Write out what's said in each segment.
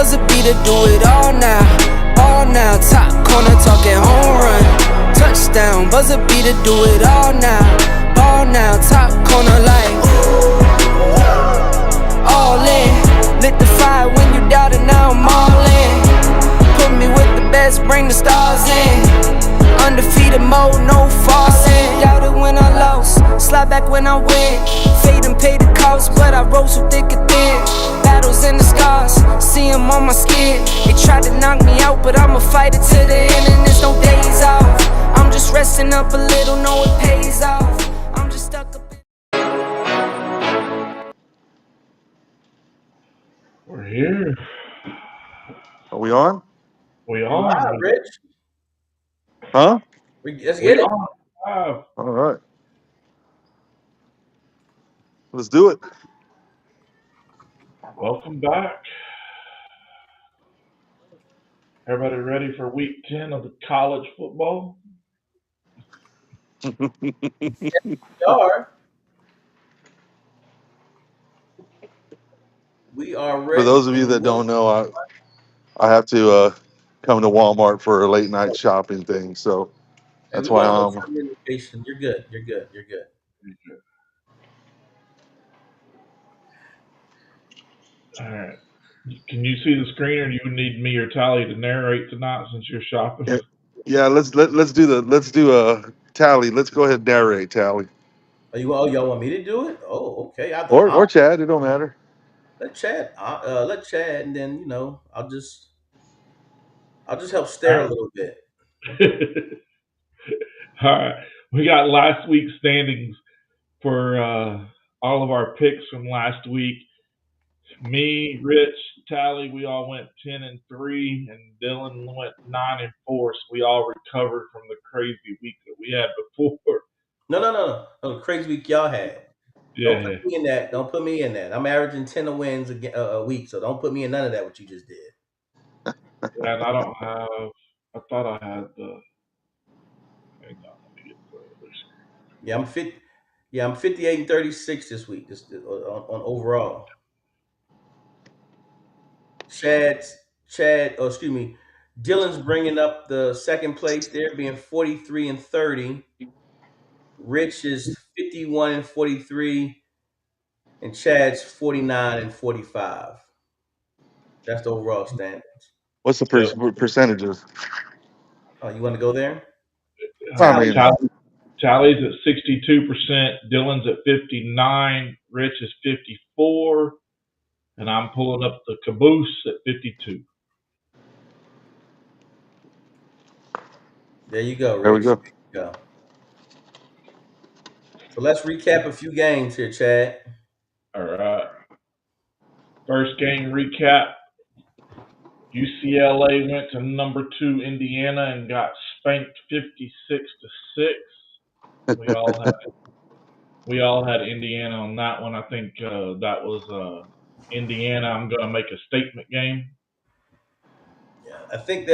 buzzer beater, do it all now. All now, top corner talking home run. Touchdown, buzzer beater, do it all now. All now, top corner like all in. Lit the fire when you doubted, now I'm all in. Put me with the best, bring the stars in. Undefeated mode, no falling. Doubted when I lost, slide back when I win. Fade and pay the cost, but I rose so thick and thin. Battles and the scars, see them on my skin. They tried to knock me out, but I'ma fight it to the end, and there's no days off. I'm just resting up a little, know it pays off. I'm just stuck up. We're here. Are we on? We Wow, on. Rich. Huh? Let's We get it. on. Live. All right. Let's do it. Welcome back. Everybody ready for week 10 of the college football? We are For ready. those of you that don't know, I have to come to Walmart for a late night shopping thing, so Hey, that's we why won't hold I'm. communication. You're good. You're good. You're good. All right. Can you see the screen, or do you need me or Tally to narrate tonight since you're shopping? Yeah, let's do a tally. Let's go ahead and narrate tally, Y'all want me to do it? Oh, okay. or Chad. It don't matter. Let Chad, and then I'll just help All stare a little bit. right. All right. We got last week's standings for all of our picks from last week. Me, Rich, Tally, we all went 10-3, and Dylan went 9-4. So we all recovered from the crazy week that we had before. No. The crazy week y'all had. Don't put Yeah. me in that. Don't put me in that. I'm averaging 10 wins a week, so don't put me in none of that. What you just did. And I don't have. I thought I had the. Hang on, let me get the other screen. Yeah, I'm 58-36 this week. On overall. Chad. Oh, excuse me. Dylan's bringing up the second place there, being 43-30. Rich is 51-43, and Chad's 49-45. That's the overall standings. What's the Yep. percentages? Oh, you want to go there? I Tally. mean, Tally's at 62%. Dylan's at 59. Rich is 54. And I'm pulling up the caboose at 52. There you go, there we Rich. go. There you go. So let's recap a few games here, Chad. All right. First game recap. UCLA went to number 2 Indiana and got spanked 56-6. We all had Indiana on that one. I think that was Indiana. I'm going to make a statement game. Yeah, I think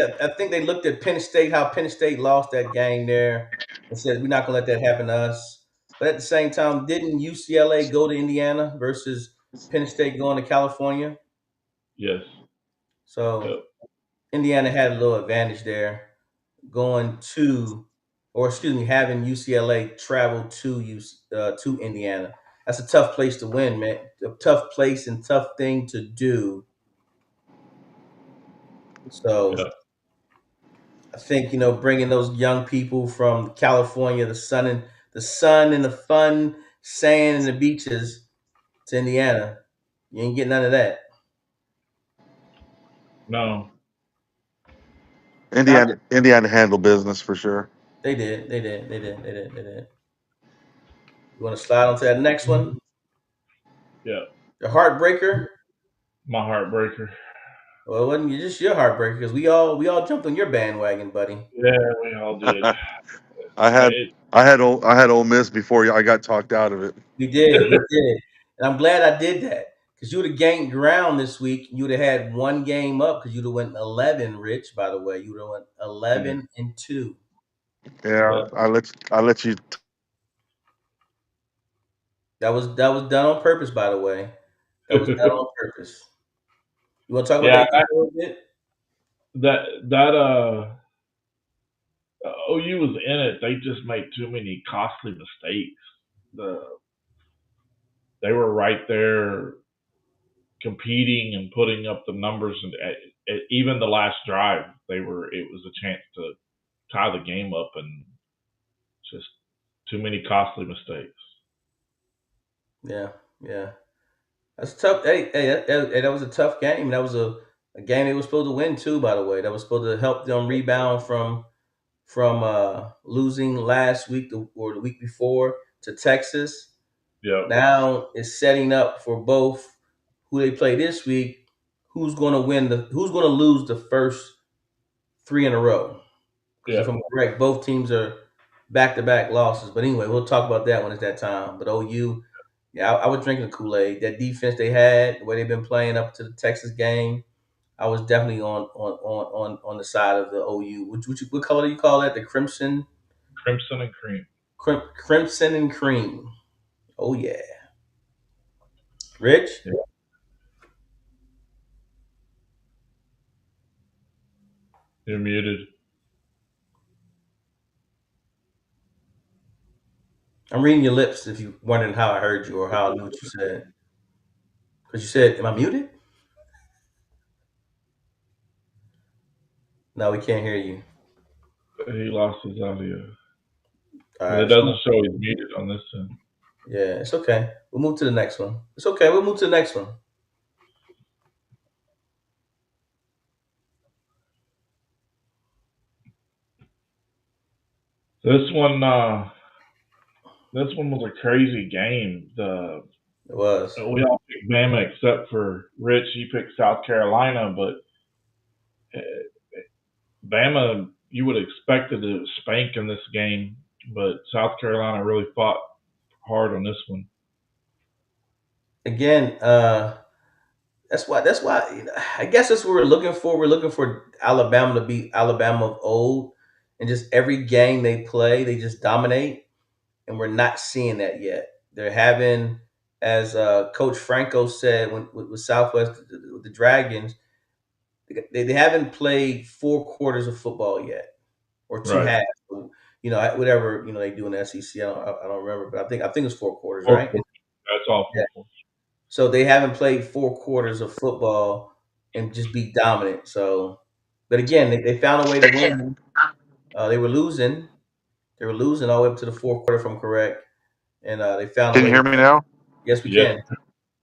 they looked at Penn State, how Penn State lost that game there, and said we're not gonna let that happen to us. But at the same time, didn't UCLA go to Indiana versus Penn State going to California? Yes. So Yep. Indiana had a little advantage there, going to, or excuse me, having UCLA travel to Indiana. That's a tough place to win, man. A tough place and tough thing to do. So Yep. I think bringing those young people from California, the sun and the fun, sand and the beaches to Indiana, you ain't getting none of that. No. Now, Indiana handled business for sure. they did. You want to slide on to that next one? Yep. The heartbreaker. My heartbreaker. Well, it wasn't just your heartbreaker because we all jumped on your bandwagon, buddy. Yeah, we all did. I had It, I had Ole Miss before I got talked out of it. We did, and I'm glad I did that because you would have gained ground this week. You would have had one game up because you'd have went 11. Rich, by the way, you would have went 11-2. Yeah, but I let you. That was done on purpose, by the way. That was done on purpose. You want to talk about Yeah, that game a little bit? that OU was in it. They just made too many costly mistakes. The They were right there competing and putting up the numbers, and even the last drive, it was a chance to tie the game up, and just too many costly mistakes. Yeah, yeah. That's tough. That was a tough game. That was a game they were supposed to win too. By the way, that was supposed to help them rebound from losing last week or the week before to Texas. Yep. Now it's setting up for both who they play this week. Who's going to lose the first three in a row? Because if Yep. I'm correct, both teams are back-to-back losses. But anyway, we'll talk about that when it's that time. But OU, yeah, I was drinking the Kool-Aid. That defense they had, the way they've been playing up to the Texas game, I was definitely on the side of the OU. What color do you call that? The crimson, Crimson and cream. crimson and cream. Oh yeah, Rich. Yeah. You're muted. I'm reading your lips. If you wondering how I heard you or how I knew what you said, because you said, "Am I muted?" No, we can't hear you. He lost his audio. All But it right. doesn't show he's muted on this end. Yeah, it's okay. We'll move to the next one. It's okay. We'll move to the next one. This one, was a crazy game. It was. We all picked Bama except for Rich. He picked South Carolina, but uh, Bama, you would have expected to spank in this game, but South Carolina really fought hard on this one. Again, that's why I guess that's what we're looking for. We're looking for Alabama to be Alabama of old, and just every game they play, they just dominate, and we're not seeing that yet. They're having, as Coach Franco said, with Southwest with the Dragons, they haven't played 4 quarters of football yet, or two Right. halves. Whatever they do in the SEC. I don't remember, but I think it's 4 quarters, Four right? quarters. That's all Yeah. 4 quarters. So they haven't played 4 quarters of football and just be dominant. So, but again, they found a way to win. They were losing. They were losing all the way up to the 4th quarter, if I'm correct, and they found a Can you way to hear me win. now? Yes, we Yes. can.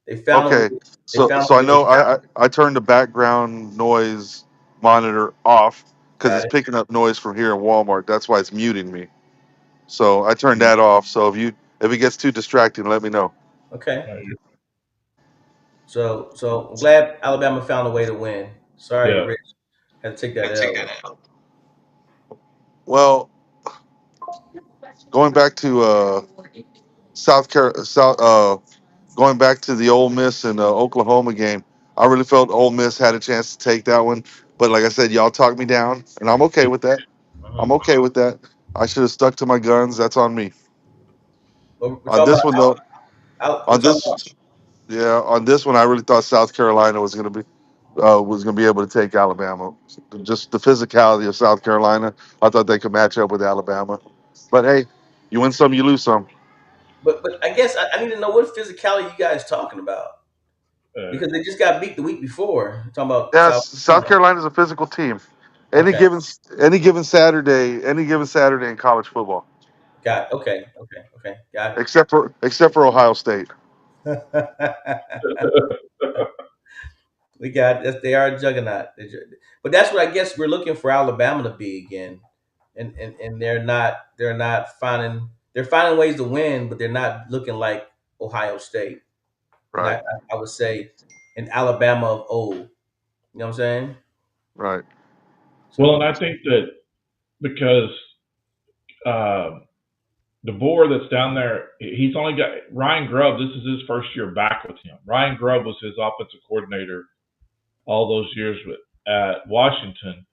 They found a way. Okay. They So found so a I way to know I turned the background noise monitor off because got it's it. picking up noise from here in Walmart. That's why it's muting me. So I turned that off. So if it gets too distracting, let me know. Okay. Uh, So I'm glad Alabama found a way to win. Sorry, Yeah. Rich, had to take that L. Well, going back to going back to the Ole Miss and Oklahoma game, I really felt Ole Miss had a chance to take that one. But like I said, y'all talked me down, and I'm okay with that. I'm Mhm. okay with that. I should have stuck to my guns. That's on me. But we're On talking this about one though, we're on talking this about. yeah, on this one, I really thought South Carolina was gonna be able to take Alabama. Just the physicality of South Carolina, I thought they could match up with Alabama. But hey, you win some, you lose some. But I guess I need to know what physicality you guys talking about, Uh, because they just got beat the week before. We're talking about Yes, South South Carolina. Carolina's a physical team. Any Okay, given any given Saturday in college football, got it. Okay, got except for Ohio State. it. We got that. They are a juggernaut. But that's what I guess we're looking for Alabama to be again, and they're not finding they're finding ways to win, but they're not looking like Ohio State. And Right, I would say an Alabama of old. You know what I'm saying? right, well, and So I think that because uh, DeBoer that's down there, he's only got Ryan Grubb. This is his first year back with him. Ryan Grubb was his offensive coordinator all those years at Washington,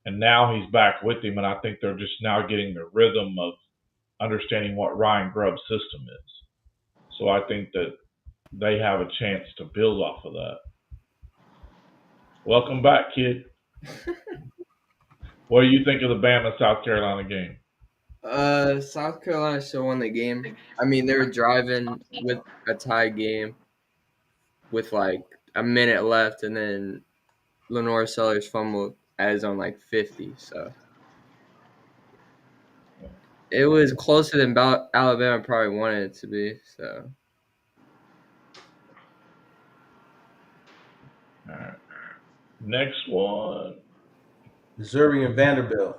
and now he's back with him. And I think they're just now getting the rhythm of understanding what Ryan Grubb's system is. So I think that they have a chance to build off of that. Welcome back, kid. What do you think of the Bama South Carolina game? South Carolina still won the game. I mean, they were driving with a tie game with like a minute left, and then Lenore Sellers fumbled at his own like 50. So it was closer than Alabama probably wanted it to be. So All right. Next one. Missouri and Vanderbilt.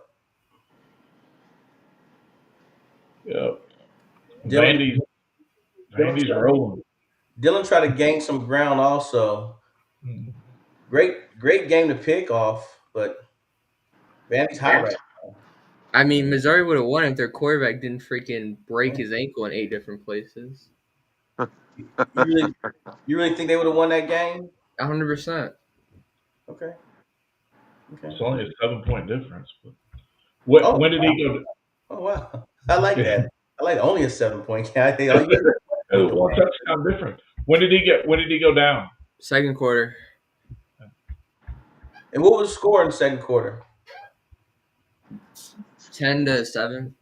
Yep. Dylan, Vandy's rolling. Dylan tried to gain some ground also. Great game to pick off, but Vandy's hot right now. I mean, Missouri would have won if their quarterback didn't freaking break his ankle in 8 different places. You really think they would have won that game? 100%. Okay. It's only a 7-point difference. But when did he go? Oh wow, I like that. I like only a 7-point game. I think One touchdown difference. When did he go down? Second quarter. And what was the score in the second quarter? 10-7.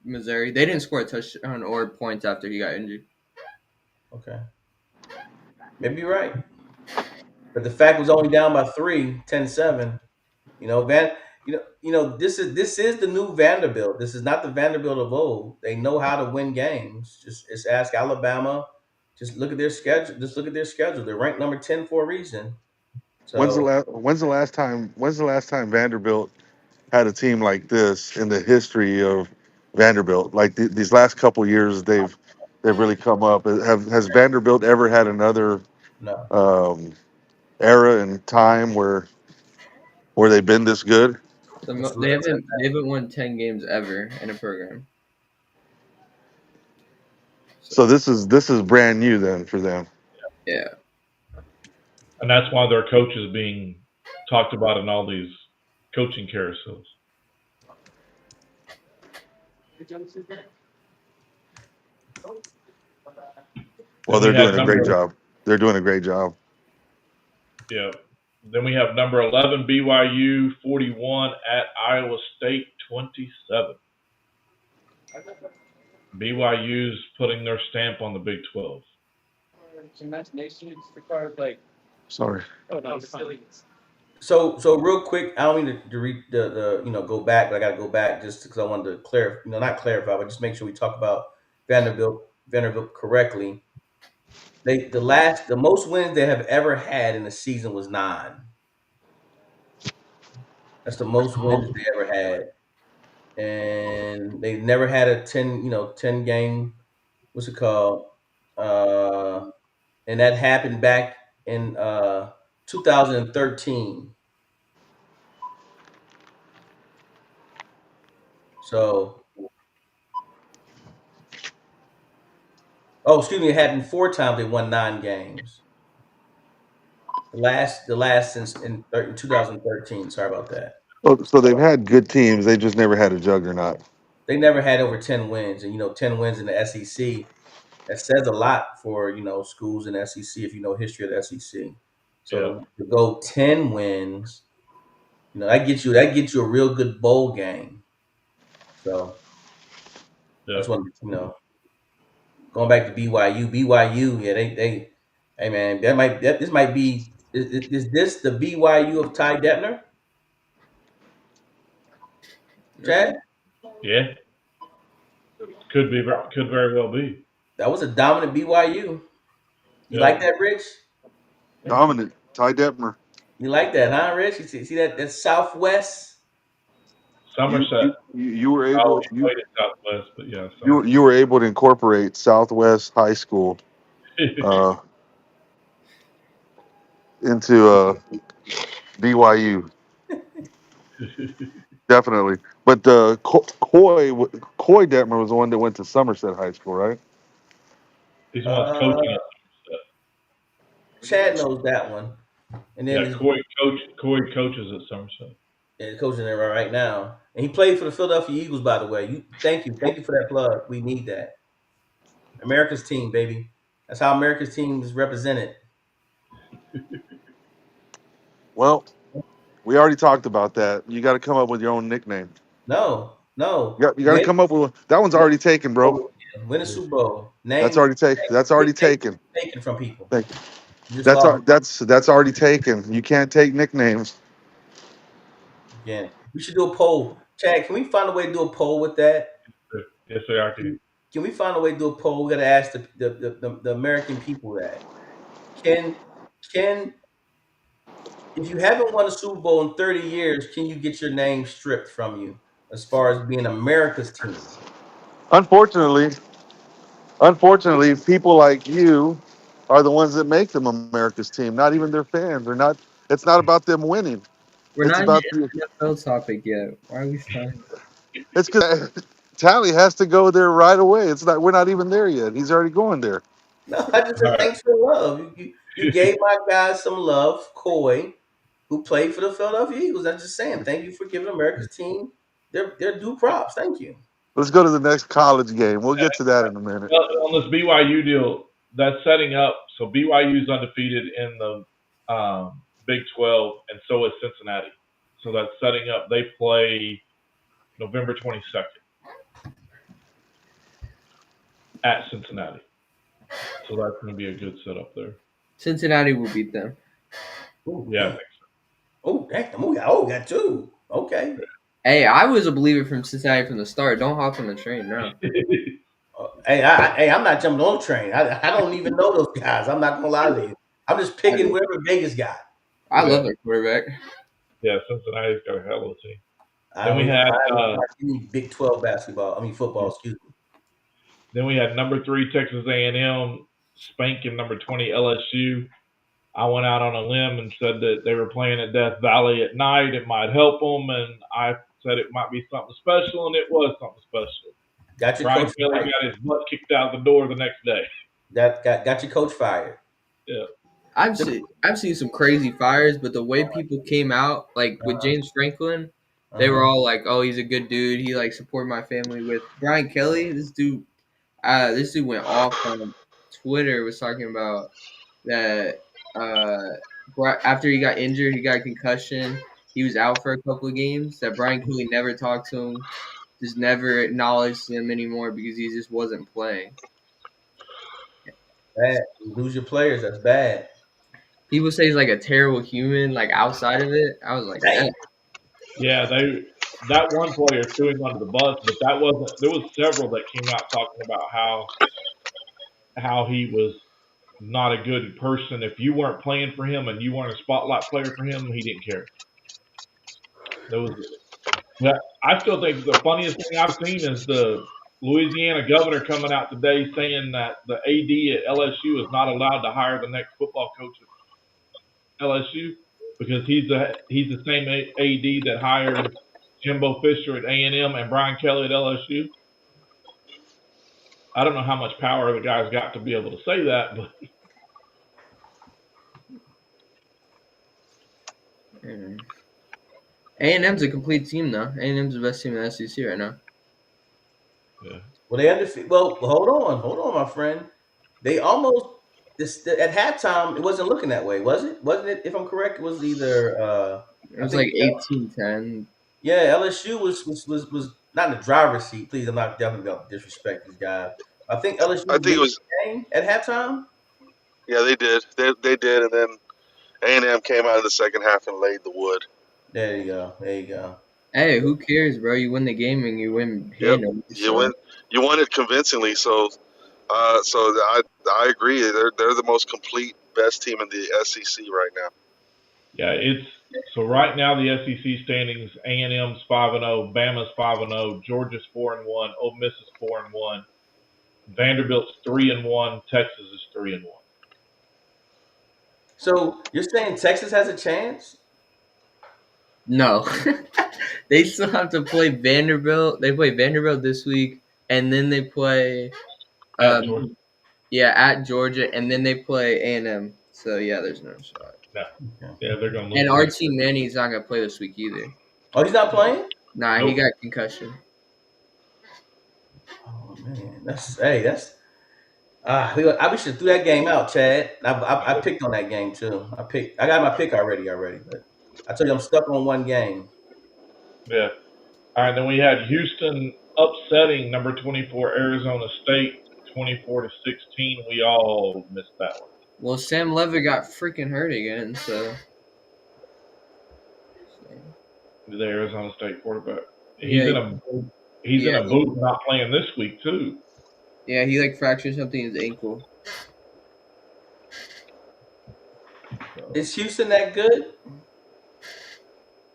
Missouri. They didn't score a touchdown or points after he got injured. Okay. Maybe you're right. But the fact was only down by 3, 10-7. You know, this is the new Vanderbilt. This is not the Vanderbilt of old. They know how to win games. Just ask Alabama. Just look at their schedule. They're ranked number 10 for a reason. So When's the last time Vanderbilt had a team like this in the history of Vanderbilt? Like these last couple years, they've really come up. Has Vanderbilt ever had another no. Era and time where they've been this good? They haven't won 10 games ever in a program. So this is brand new then for them. Yeah. And that's why their coach is being talked about in all these coaching carousels. Well, they're doing a great job. They're doing a great job. Yeah. Then we have number 11, BYU 41 at Iowa State 27. BYU's putting their stamp on the Big 12. Sorry. So real quick, I don't mean to read the go back, but I got to go back just because I wanted to clarify, not clarify, but just make sure we talk about Vanderbilt correctly. The most wins they have ever had in a season was 9. That's the most wins they ever had, and they never had a 10 game. What's it called? And that happened back in 2013. So, excuse me, it happened 4 times. They won 9 games. The last since in 2013. Sorry about that. Oh, so they've had good teams. They just never had a juggernaut. They never had over 10 wins, and 10 wins in the SEC. That says a lot for schools in the SEC if you know history of the SEC. So to go 10 wins, that gets you a real good bowl game. So that's what going back to BYU, yeah, they hey man, this might be is this the BYU of Ty Detmer? Chad? Yeah. Could very well be. That was a dominant BYU. You like that, Rich? Dominant. Ty Detmer. You like that, huh, Rich? You see that Southwest? Somerset. You were able. Played at Southwest, but yeah. You were able to incorporate Southwest High School into BYU. Definitely. But Coy Detmer was the one that went to Somerset High School, right? He's the one coaching at Somerset. Chad knows that one. And then Coy coaches at Somerset. Yeah, he's coaching there right now. And he played for the Philadelphia Eagles, by the way. Thank you for that plug. We need that. America's team, baby. That's how America's team is represented. Well, we already talked about that. You got to come up with your own nickname. No. You got to come up with that one's already taken, bro. Win a Super Bowl. That's Name already taken. That's already taken. taken from people. Thank- You just lost That's already taken. You can't take nicknames. again. We should do a poll. Chad, can we find a way to do a poll with that? Yes, they are. Too. Can we find a way to do a poll? We got to ask the American people that can if you haven't won a Super Bowl in 30 years, can you get your name stripped from you as far as being America's team? Unfortunately, unfortunately, people like you are the ones that make them America's team. Not even their fans. They're not. It's not about them winning. We're It's not in about the the. NFL topic yet. Why are we starting? It's because Tally has to go there right away. It's not. We're not even there yet. He's already going there. No, I just All said right. thanks for the love. You gave my guys some love, Coy, who played for the Philadelphia Eagles. I'm just saying, thank you for giving America's team their due props. Thank you. Let's go to the next college game. We'll get to that in a minute. On this BYU deal, that's setting up. So BYU's undefeated in the Big 12, and so is Cincinnati. So that's setting up. They play November 22nd at Cincinnati. So that's going to be a good setup there. Cincinnati will beat them. Ooh, Yeah. Oh, damn. We got two. Okay. Hey, I was a believer from Cincinnati from the start. Don't hop on the train now. Hey, I'm not jumping on the train. I don't even know those guys. I'm not gonna lie to you. I'm just picking whoever Vegas got. I love their quarterback. Yeah, Cincinnati's got a hell of a team. I Then we had any Big 12 football. Excuse me. Then we had number 3 Texas A&M spanking number 20 LSU. I went out on a limb and said that they were playing at Death Valley at night. It might help them, and I said it might be something special, and it was something special. Got your Brian coach Kelly fired. got his butt kicked out the door the next day. Got your coach fired. Yeah. I've seen some crazy fires, but the way people came out, like with James Franklin, they were all like, "Oh, he's a good dude. He like supported my family." With Brian Kelly, this dude went off on Twitter. Was talking about that after he got injured, he got a concussion. He was out for a couple of games. That Brian Kelly never talked to him, just never acknowledged him anymore because he just wasn't playing. Bad. You lose your players. That's bad. People say he's like a terrible human, like outside of it. I was like, Damn. Yeah, that one player threw him under the bus, but that wasn't. There was several that came out talking about how he was not a good person. If you weren't playing for him and you weren't a spotlight player for him, he didn't care. I still think the funniest thing I've seen is the Louisiana governor coming out today saying that the AD at LSU is not allowed to hire the next football coach at LSU because he's the same AD that hired Jimbo Fisher at A&M and Brian Kelly at LSU. I don't know how much power the guy's got to be able to say that, but A&M's a complete team though. A&M's the best team in the SEC right now. yeah. Well, they undefeated. Well, hold on, my friend. They almost at halftime. It wasn't looking that way, was it? Wasn't it? If I'm correct, it was either. It was like 18-10. Yeah, LSU was not in the driver's seat. Please, I'm not definitely going to disrespect these guys. I think LSU I think it was. the game at halftime. Yeah, they did. They did, and then A&M came out in the second half and laid the wood. There you go. Hey, who cares, bro? You win the game and you win Yep. handily. You won it convincingly. So I agree. They're the most complete, best team in the SEC right now. Yeah, so right now the SEC standings: A&M's 5-0, Bama's 5-0, Georgia's 4-1, Ole Miss is 4-1, Vanderbilt's 3-1, Texas is 3-1. So you're saying Texas has a chance? No, they still have to play Vanderbilt. They play Vanderbilt this week, and then they play, At Georgia. at Georgia, and then they play A&M. So yeah, there's no shot. No. Yeah, they're going to lose. And R.T. Manny's not gonna play this week either. Oh, he's not playing? Nah, Nope. he got concussion. Oh man, that's. We should threw that game out, Chad. I picked on that game too. I got my pick already, but I told you I'm stuck on one game. Yeah. All right. Then we had Houston upsetting number 24 Arizona State 24-16. We all missed that one. Well, Sam Levitt got freaking hurt again, so. The Arizona State quarterback. Yeah, He's in a boot, not playing this week too. Yeah, he like fractured something in his ankle. So. Is Houston that good?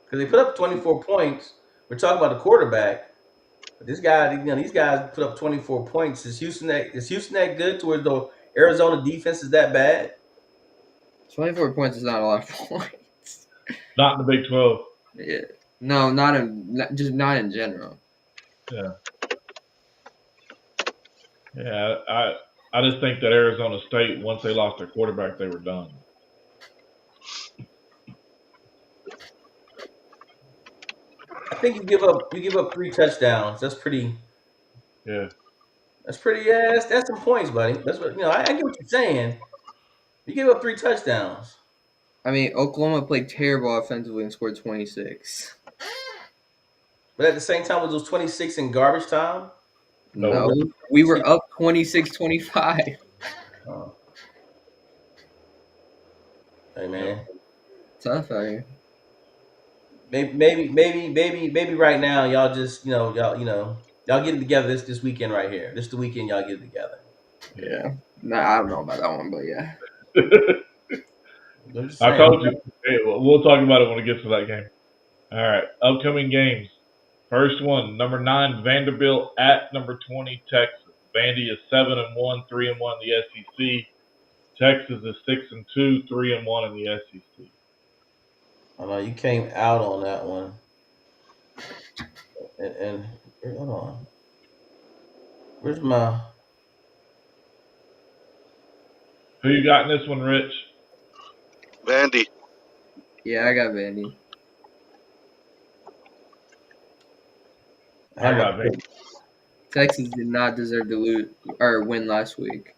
Because they put up 24 points. We're talking about the quarterback. But this guy, these guys put up 24 points. Is Houston that good to where the Arizona defense is that bad? 24 points is not a lot of points. Not in the Big 12. Yeah. No, not in general. Yeah. Yeah, I just think that Arizona State, once they lost their quarterback, they were done. I think you give up 3 touchdowns. That's pretty. Yeah. That's pretty. Yeah, that's some points, buddy. That's what I get what you're saying. You give up 3 touchdowns. I mean, Oklahoma played terrible offensively and scored 26. But at the same time, was those 26 in garbage time? No, we were up 26-25. Oh. Hey man, Tough out here. Maybe right now y'all just y'all get it together this weekend right here. This is the weekend y'all get it together. Yeah. Nah, I don't know about that one, but yeah. I told you. Hey, we'll talk about it when it gets to that game. All right. Upcoming games. First one, number 9, Vanderbilt at number 20, Texas. Vandy is 7-1, 3-1 in the SEC. Texas is 6-2, 3-1 in the SEC. I know you came out on that one. And hold on. Where's my? Who you got in this one, Rich? Vandy. Yeah, I got Vandy. I got Vandy. Texas did not deserve to lose or win last week.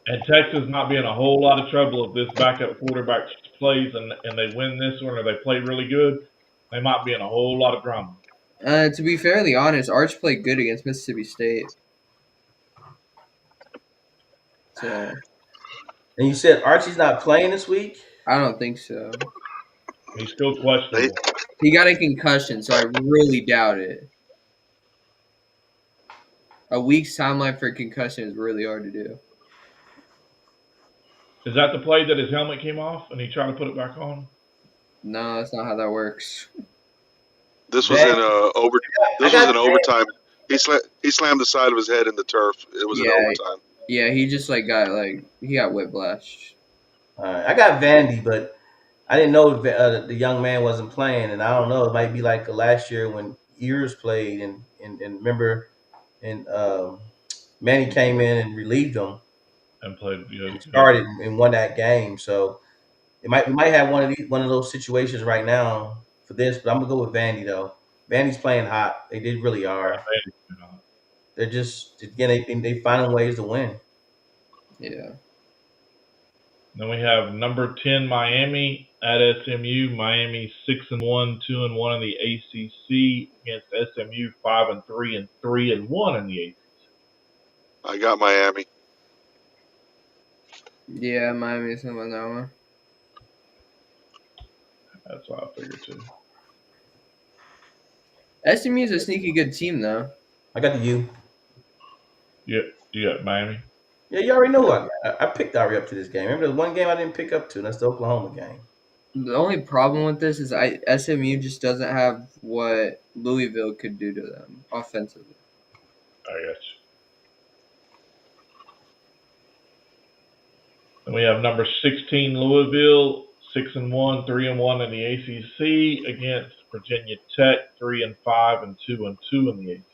And Texas not be in a whole lot of trouble if this backup quarterback plays and they win this one or they play really good. They might be in a whole lot of drama. To be fairly honest, Arch played good against Mississippi State. So. And you said Archie's not playing this week? I don't think so. He's still questionable. He got a concussion, so I really doubt it. A week's timeline for a concussion is really hard to do. Is that the play that his helmet came off and he tried to put it back on? No, that's not how that works. This was in overtime. He slammed the side of his head in the turf. It was in overtime. Yeah, he just he got whiplashed. All right, I got Vandy, but I didn't know the young man wasn't playing, and I don't know. It might be like last year when Ears played, and remember, and Manny came in and relieved him and played. Started and won that game. So we might have one of those situations right now for this, but I'm gonna go with Vandy though. Vandy's playing hot. They really are. They're just again they finding ways to win. Yeah. Then we have number 10 Miami at SMU. Miami 6-1, 2-1 in the ACC against SMU 5-3 and 3-1 in the ACC. I got Miami. Yeah, Miami's gonna win that one. That's what I figured too. SMU is a sneaky good team though. I got the U. Yeah, you got Miami. Yeah, you already know who I picked Ari up to this game. Remember the one game I didn't pick up to, and that's the Oklahoma game. The only problem with this is SMU just doesn't have what Louisville could do to them offensively. I got you. Then we have number 16 Louisville, 6-1, 3-1 in the ACC against Virginia Tech, 3-5 and 2-2 in the ACC.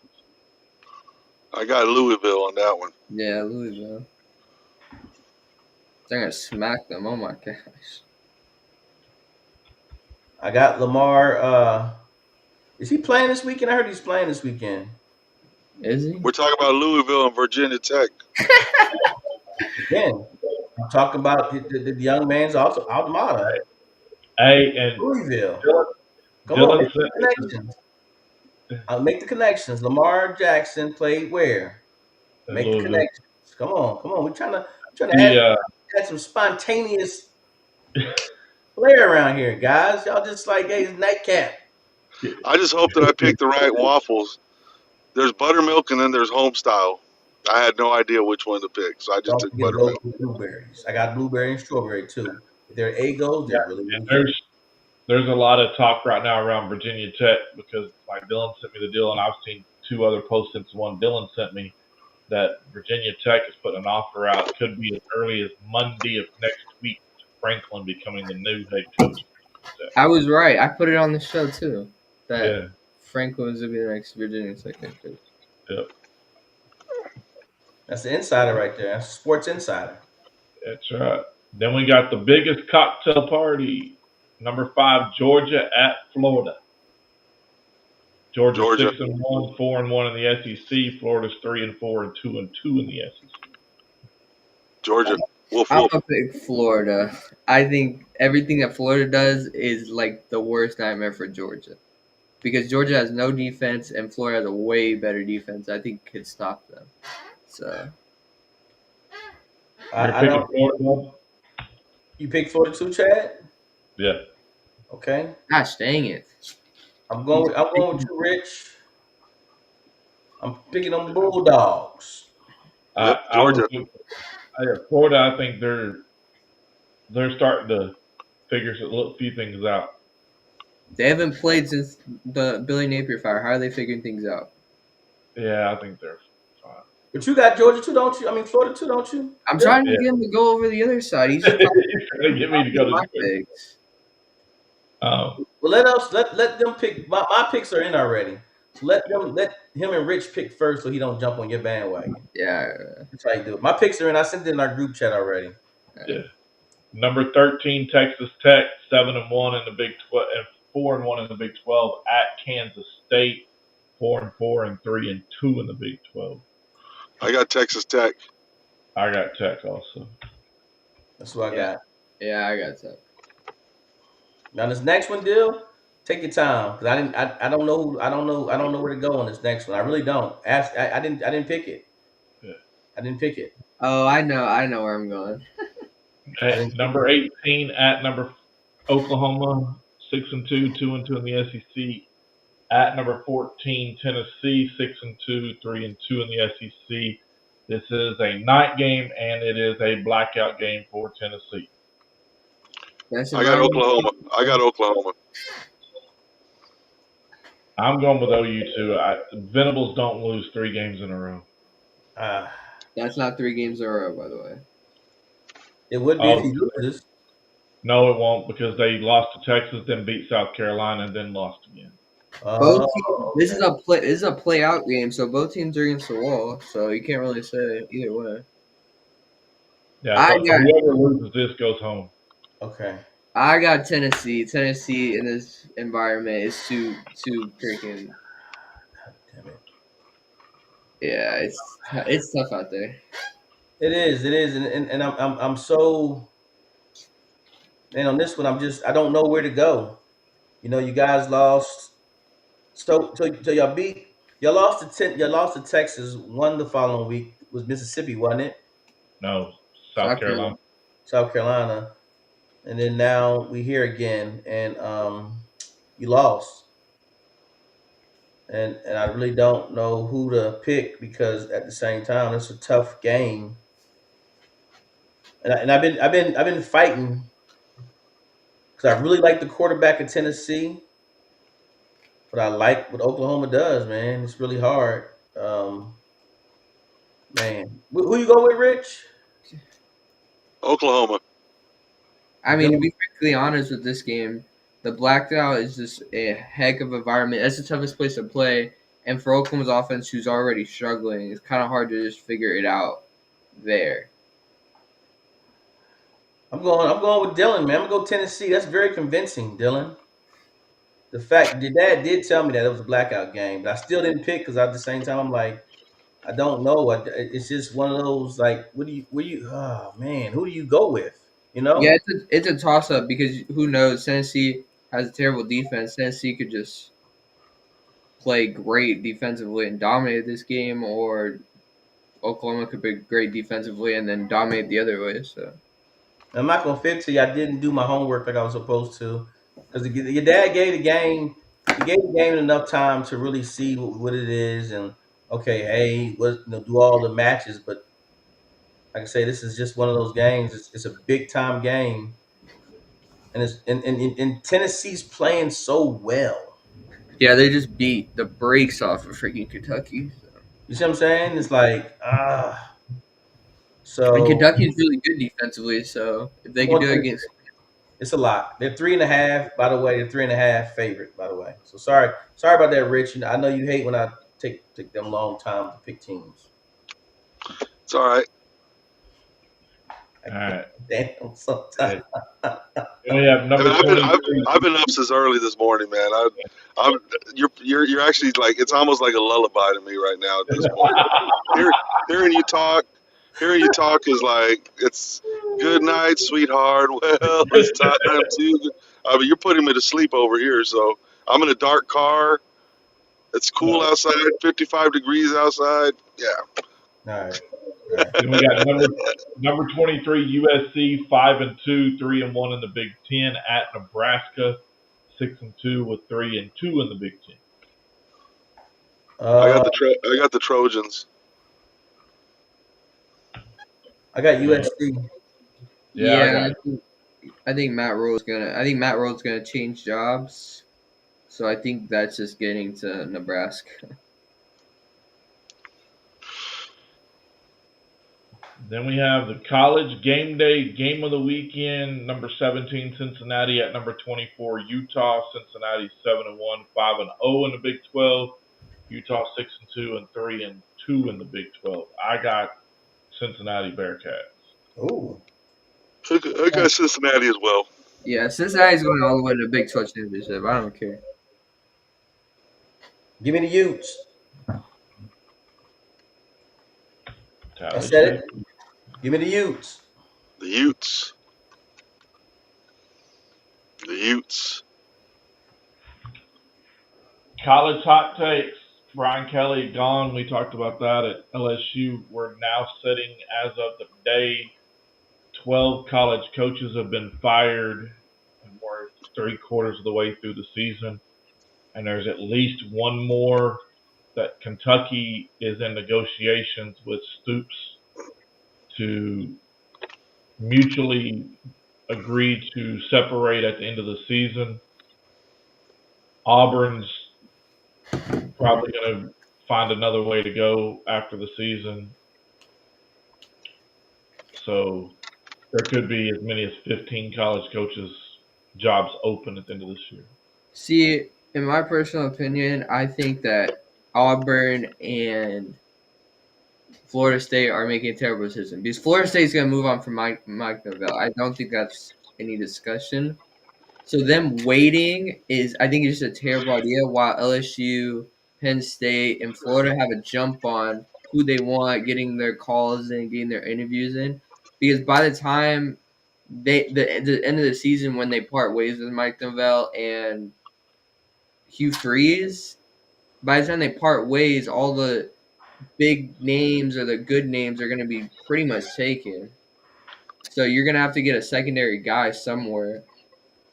I got Louisville on that one. Yeah, Louisville. They're gonna smack them. Oh my gosh. I got Lamar. Is he playing this weekend? I heard he's playing this weekend. Is he? We're talking about Louisville and Virginia Tech. Again. I'm talking about the young man's also Almada, Hey, and Louisville. Dylan, Come on, Dylan make sent the connections. I'll make the connections. Lamar Jackson played where? in Make the Louisville. connections. Come on, come on. We're trying to He add some spontaneous flair around here, guys. Y'all just like, hey, it's nightcap. I just hope that I picked the right waffles. There's buttermilk and then there's home style. I had no idea which one to pick, so I just Don't took forget those buttermilk. with blueberries. I got blueberry and strawberry too. If they're Egos, they're really, and really good. there's a lot of talk right now around Virginia Tech because like Dylan sent me the deal, and I've seen two other posts since the one Dylan sent me that Virginia Tech has put an offer out. Could be as early as Monday of next week to Franklin becoming the new head coach of Virginia Tech. I was right. I put it on the show too. That Yeah, Franklin was gonna be the next Virginia Tech head coach. yeah, That's the insider right there. That's a sports insider. that's right. Then we got the biggest cocktail party. Number 5, Georgia at Florida. Georgia Georgia, 6-1, 4-1 in the SEC. Florida's 3-4 and 2-2 in the SEC. Georgia. Woof I'm woof. gonna pick Florida. I think everything that Florida does is like the worst nightmare for Georgia. Because Georgia has no defense and Florida has a way better defense. I think could stop them. So You're I picking don't. Florida? You pick Florida too, Chad? Yeah. Okay. gosh dang it. I'm going with you, Rich. I'm picking them Bulldogs. Yep, I was Georgia. Florida. I think they're starting to figure a few things out. They haven't played since the Billy Napier fire. How are they figuring things out? Yeah, I think they're fine. But you got Georgia too, don't you? I mean Florida too, don't you? I'm Yeah. trying to Yeah. get him to go over the other side. He's just You're trying to get me to go to my Georgia. picks. Well, let them pick. My picks are in already. So let him and Rich pick first, so he don't jump on your bandwagon. Yeah. That's how you do it. My picks are in. I sent it in our group chat already. Yeah. Number 13, Texas Tech, 7-1 in the Big 12, and 4-1 in the Big 12 at Kansas State, 4-4 and 3-2 in the Big 12. I got Texas Tech. I got Tech also. That's what I Yeah. got. Yeah, I got that. Now this next one, deal. Take your time, because I don't know. I don't know where to go on this next one. I really don't. I didn't pick it. Yeah. I didn't pick it. Oh, I know where I'm going. At number 18 at number Oklahoma, 6-2, 2-2 in the SEC. At number 14, Tennessee, 6-2, 3-2 in the SEC. This is a night game, and it is a blackout game for Tennessee. That's I got environment. Oklahoma. I got Oklahoma. I'm going with OU too. Venables don't lose 3 games in a row. That's not 3 games in a row, by the way. It would be if he loses. No, it won't, because they lost to Texas, then beat South Carolina, and then lost again. Both teams, this is a play out game, so both teams are against the wall. So you can't really say either way. Yeah, whoever loses this goes home. Okay. I got Tennessee. Tennessee in this environment is too freaking. Damn it. Yeah, it's tough out there. It is, and I'm so. And on this one, I don't know where to go. You know, you guys lost. So y'all lost to Texas. Won the following week was Mississippi, wasn't it? No, South Carolina. South Carolina, and then now we here again, and you lost, and I really don't know who to pick because at the same time it's a tough game, and I've been fighting because I really like the quarterback of Tennessee, but I like what Oklahoma does, man. It's really hard. Man, who you go with, Rich? Oklahoma. I mean, to be perfectly honest with this game, the blackout is just a heck of an environment. That's the toughest place to play, and for Oklahoma's offense, who's already struggling, it's kind of hard to just figure it out there. I'm going with Dylan, man. I'm gonna go Tennessee. That's very convincing, Dylan. The fact your dad did tell me that it was a blackout game, but I still didn't pick because at the same time I'm like, I don't know. It's just one of those like, what do you? Where do you? Oh man, who do you go with? You Yeah, know, it's a toss up because who knows? Tennessee has a terrible defense. Tennessee could just play great defensively and dominate this game, or Oklahoma could be great defensively and then dominate the other way. So I'm not gonna fit to you. I didn't do my homework like I was supposed to, because your dad gave the game. He gave the game enough time to really see what it is, and okay, hey, do all the matches. But like I say, this is just one of those games. It's a big time game, and and Tennessee's playing so well. yeah, they just beat the brakes off of freaking Kentucky. You see what I'm saying? It's like And so Kentucky's really good defensively, so if they could well, do it against, it's a lot. They're 3.5. By the way, they're 3.5 favorite. By the way, so sorry about that, Rich. You know, I know you hate when I take them long time to pick teams. It's all right. I All right. can't damn sometimes. We have I number mean, I've 23. been up since early this morning, man. I'm you're actually like it's almost like a lullaby to me right now at this point. Hear, hearing you talk, hearing you talk is like it's good night, sweetheart. Well, it's time to. I mean, you're putting me to sleep over here. So I'm in a dark car. It's cool outside, 55 degrees outside. Yeah. All right, all right. Then we got number 23 USC 5-2, 3-1 in the Big Ten at Nebraska 6-2 with 3-2 in the Big Ten. I got Uh, I got the Trojans. I got USC. Yeah, I yeah, got it. I think Matt Rule's gonna change jobs. So I think that's just getting to Nebraska. Then we have the college game day game of the weekend. Number 17 Cincinnati at number 24 Utah. Cincinnati 7-1, 5-0 in the Big 12. Utah 6-2 and 3-2 in the Big 12. I got Cincinnati Bearcats. Ooh, I got Cincinnati as well. Yeah, Cincinnati's going all the way to the Big 12 championship. I don't care. give me the Utes. I Tally said check. it. Give me the Utes. The Utes. The Utes. College hot takes. Brian Kelly gone. We talked about that at LSU. We're now sitting as of the day 12 college coaches have been fired, and we're three-quarters of the way through the season. And there's at least one more that Kentucky is in negotiations with Stoops to mutually agree to separate at the end of the season. Auburn's probably going to find another way to go after the season. So there could be as many as 15 college coaches jobs open at the end of this year. See, in my personal opinion, I think that Auburn and Florida State are making a terrible decision because Florida State is going to move on from Mike Norvell. I don't think that's any discussion. So them waiting is, I think, it's just a terrible idea. While LSU, Penn State, and Florida have a jump on who they want, getting their calls in, getting their interviews in, because by the time the end of the season when they part ways with Mike Norvell and Hugh Freeze, by the time they part ways, all the big names or the good names are going to be pretty much taken. So you're going to have to get a secondary guy somewhere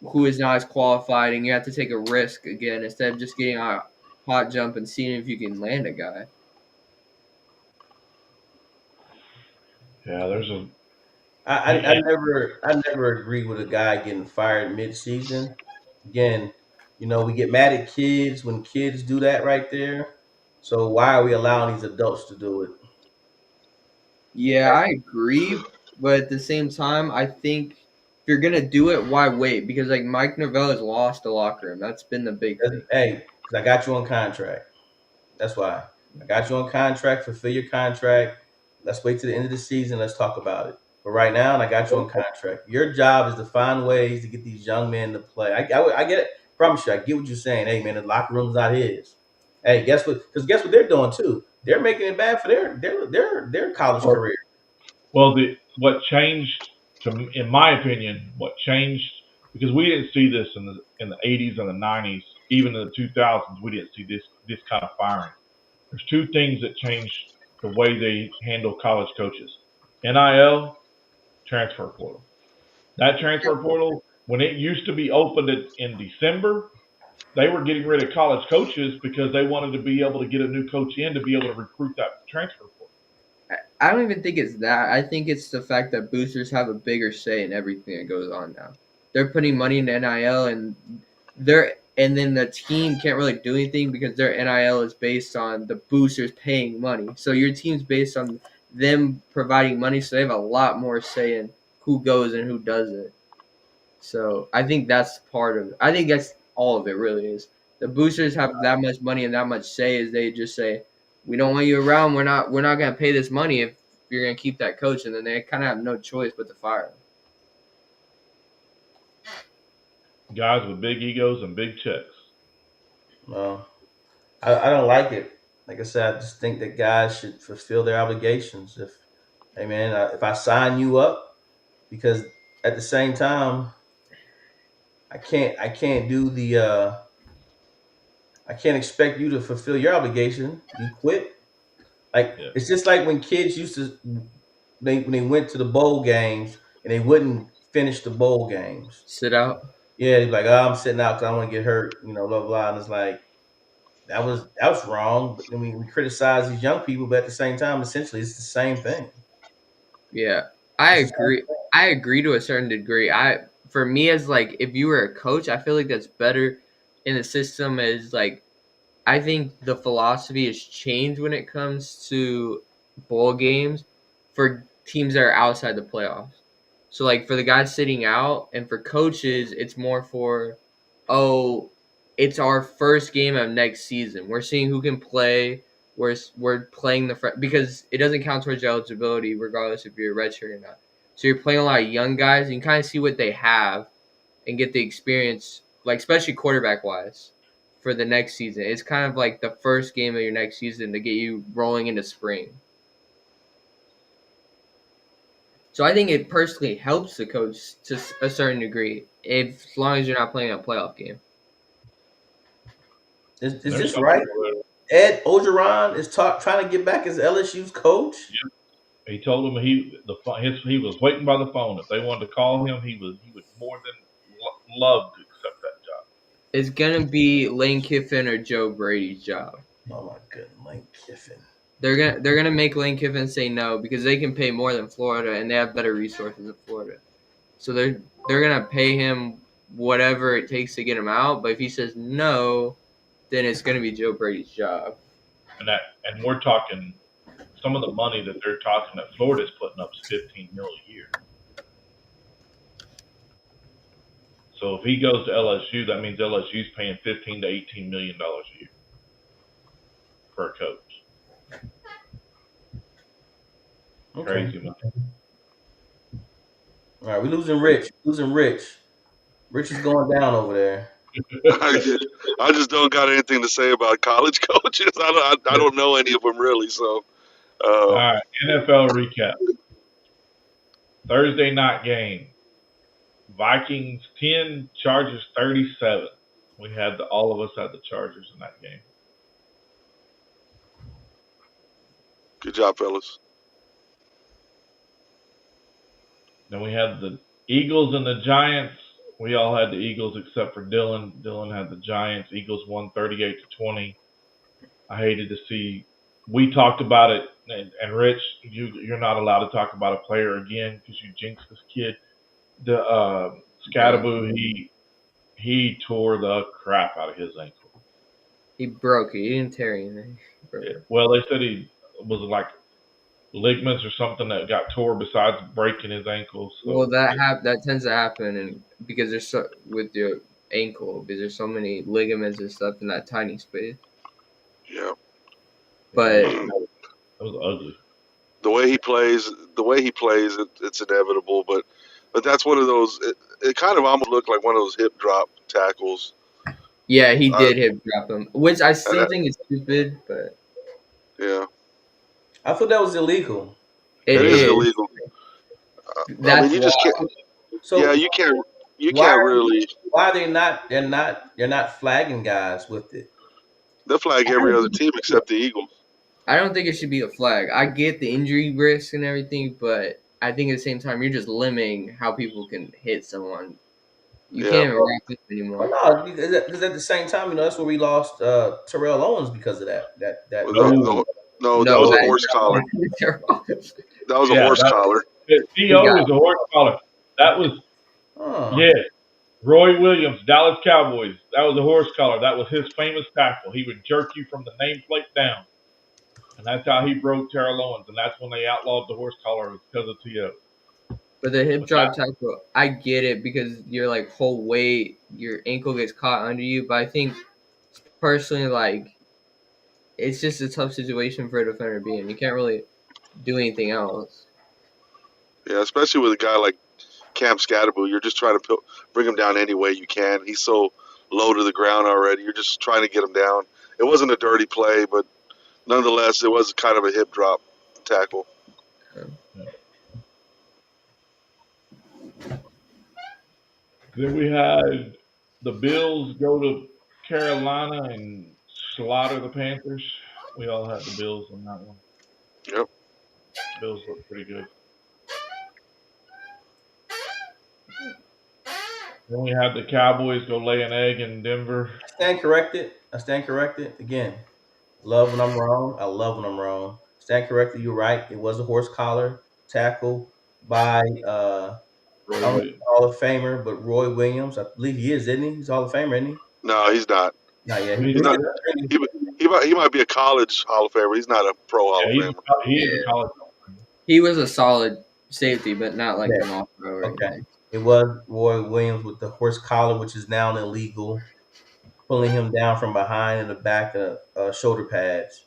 who is not as qualified, and you have to take a risk again instead of just getting a hot jump and seeing if you can land a guy. Yeah, there's a I never agree with a guy getting fired mid-season. Again, we get mad at kids when kids do that right there. So why are we allowing these adults to do it? Yeah, I agree, but at the same time, I think if you're gonna do it, why wait? Because like Mike Norvell has lost the locker room. That's been the big thing. Hey, because I got you on contract. That's why I got you on contract. Fulfill your contract. Let's wait to the end of the season. Let's talk about it. But right now, I got you on contract. Your job is to find ways to get these young men to play. I get it. Promise you, I get what you're saying. Hey, man, the locker room's not his. Hey, guess what? Because guess what they're doing too. they're making it bad for their college Well, career. well, what changed, in my opinion, what changed because we didn't see this in the 80s and the 90s, even in the 2000s, we didn't see this kind of firing. There's two things that changed the way they handle college coaches: NIL, transfer portal. That transfer portal, when it used to be opened in December, they were getting rid of college coaches because they wanted to be able to get a new coach in to be able to recruit that transfer portal. I don't even think it's that. I think it's the fact that boosters have a bigger say in everything that goes on now. They're putting money into NIL, and then the team can't really do anything because their NIL is based on the boosters paying money. So your team's based on them providing money, so they have a lot more say in who goes and who doesn't. So I think that's part of it. I think that's all of it really is. The boosters have that much money and that much say is they just say, we don't want you around. We're not gonna pay this money if you're gonna keep that coach, and then they kind of have no choice but to fire him. Guys with big egos and big checks. Well, I don't like it. Like I said, I just think that guys should fulfill their obligations. If hey man, if I sign you up, because at the same time, I can't do the I can't expect you to fulfill your obligation. You quit. Like Yeah. it's just like when kids used to when they went to the bowl games and they wouldn't finish the bowl games. Sit out. Yeah, they'd be like, "Oh, I'm sitting out because I want to get hurt," blah blah. Blah. And it's like that was wrong. But I mean, we criticize these young people, but at the same time, essentially, it's the same thing. Yeah, I It's the same agree. I agree to a certain degree. For me as like if you were a coach, I feel like that's better in the system as like I think the philosophy has changed when it comes to bowl games for teams that are outside the playoffs. So like for the guys sitting out and for coaches, it's more for, oh, it's our first game of next season. We're seeing who can play. We're playing because it doesn't count towards your eligibility regardless if you're a redshirt or not. So you're playing a lot of young guys. You can kind of see what they have and get the experience, like especially quarterback wise, for the next season. It's kind of like the first game of your next season to get you rolling into spring. So I think it personally helps the coach to a certain degree, if as long as you're not playing a playoff game. Is There's this some right? people that, Ed Ogeron is trying to get back as LSU's coach. he told them he was waiting by the phone. If they wanted to call him, he would more than love to accept that job. It's gonna be Lane Kiffin or Joe Brady's job. Oh my goodness, Lane Kiffin. They're gonna make Lane Kiffin say no because they can pay more than Florida and they have better resources than Florida. So they're gonna pay him whatever it takes to get him out. But if he says no, then it's gonna be Joe Brady's job. And we're talking some of the money that they're talking that Florida's putting up is $15 million a year. So if he goes to LSU, that means LSU's paying $15 to $18 million a year for a coach. Okay. Crazy money. All right, we're losing Rich. Losing Rich. Rich is going down over there. I just don't got anything to say about college coaches. I don't know any of them really. So All right, NFL recap. Thursday night game. Vikings 10, Chargers 37. All of us had the Chargers in that game. good job, fellas. Then we had the Eagles and the Giants. We all had the Eagles except for Dylan. Dylan had the Giants. Eagles won 38-20. I hated to see. We talked about it, and Rich, you're not allowed to talk about a player again because you jinxed this kid. The Scadaboo, he tore the crap out of his ankle. He broke it. He didn't tear anything. Yeah. Well, they said he was like ligaments or something that got tore besides breaking his ankle. So, Well, that tends to happen, and because there's with your ankle, because there's so many ligaments and stuff in that tiny space. Yeah. But that was ugly. The way he plays, it's inevitable. But that's one of those. It kind of almost looked like one of those hip drop tackles. yeah, he did hip drop him, which I still think is stupid. But Yeah, I thought that was illegal. It it is is. illegal. I mean, That's you why. just can't. Yeah, So you why can't really. why are they not? They're not flagging guys with it. They flag I every don't other think team except the Eagles. I don't think it should be a flag. I get the injury risk and everything, but I think at the same time you're just limiting how people can hit someone. You Yeah, can't even wrap up Well, anymore. no, because at the same time, that's where we lost Terrell Owens because of that. well, Oh, no, that No, was a that horse collar. is That was a yeah, horse collar. he Co got was a horse collar. That was Oh, yeah. Roy Williams, Dallas Cowboys. That was a horse collar. That was his famous tackle. He would jerk you from the nameplate down, and that's how he broke Terrell Owens. And that's when they outlawed the horse collar was because of To. but the hip But that drop tackle. I get it because your like whole weight, your ankle gets caught under you. But I think personally, like it's just a tough situation for a defender to be in. You can't really do anything else. Yeah, especially with a guy like Cam Scatterbo, you're just trying to bring him down any way you can. He's so low to the ground already. You're just trying to get him down. It wasn't a dirty play, but nonetheless, it was kind of a hip drop tackle. then we had the Bills go to Carolina and slaughter the Panthers. We all had the Bills on that one. Yep. Bills look pretty good. Then we had the Cowboys go lay an egg in Denver. stand corrected. I stand corrected again. Love when I'm wrong. I love when I'm wrong. Stand corrected. You're right. It was a horse collar tackle by I Roy don't know if Williams. he's a Hall of Famer, but Roy Williams. I believe he is, isn't he? He's a Hall of Famer, isn't he? No, he's not. Not yet. He's He's This not. not. is He he might be a college Hall of Famer. He's not a pro Hall Yeah, of Famer. he is a Yeah, college. he was a solid safety, but not like yeah. an off row or Okay. anything. It was Roy Williams with the horse collar, which is now illegal, pulling him down from behind in the back of shoulder pads.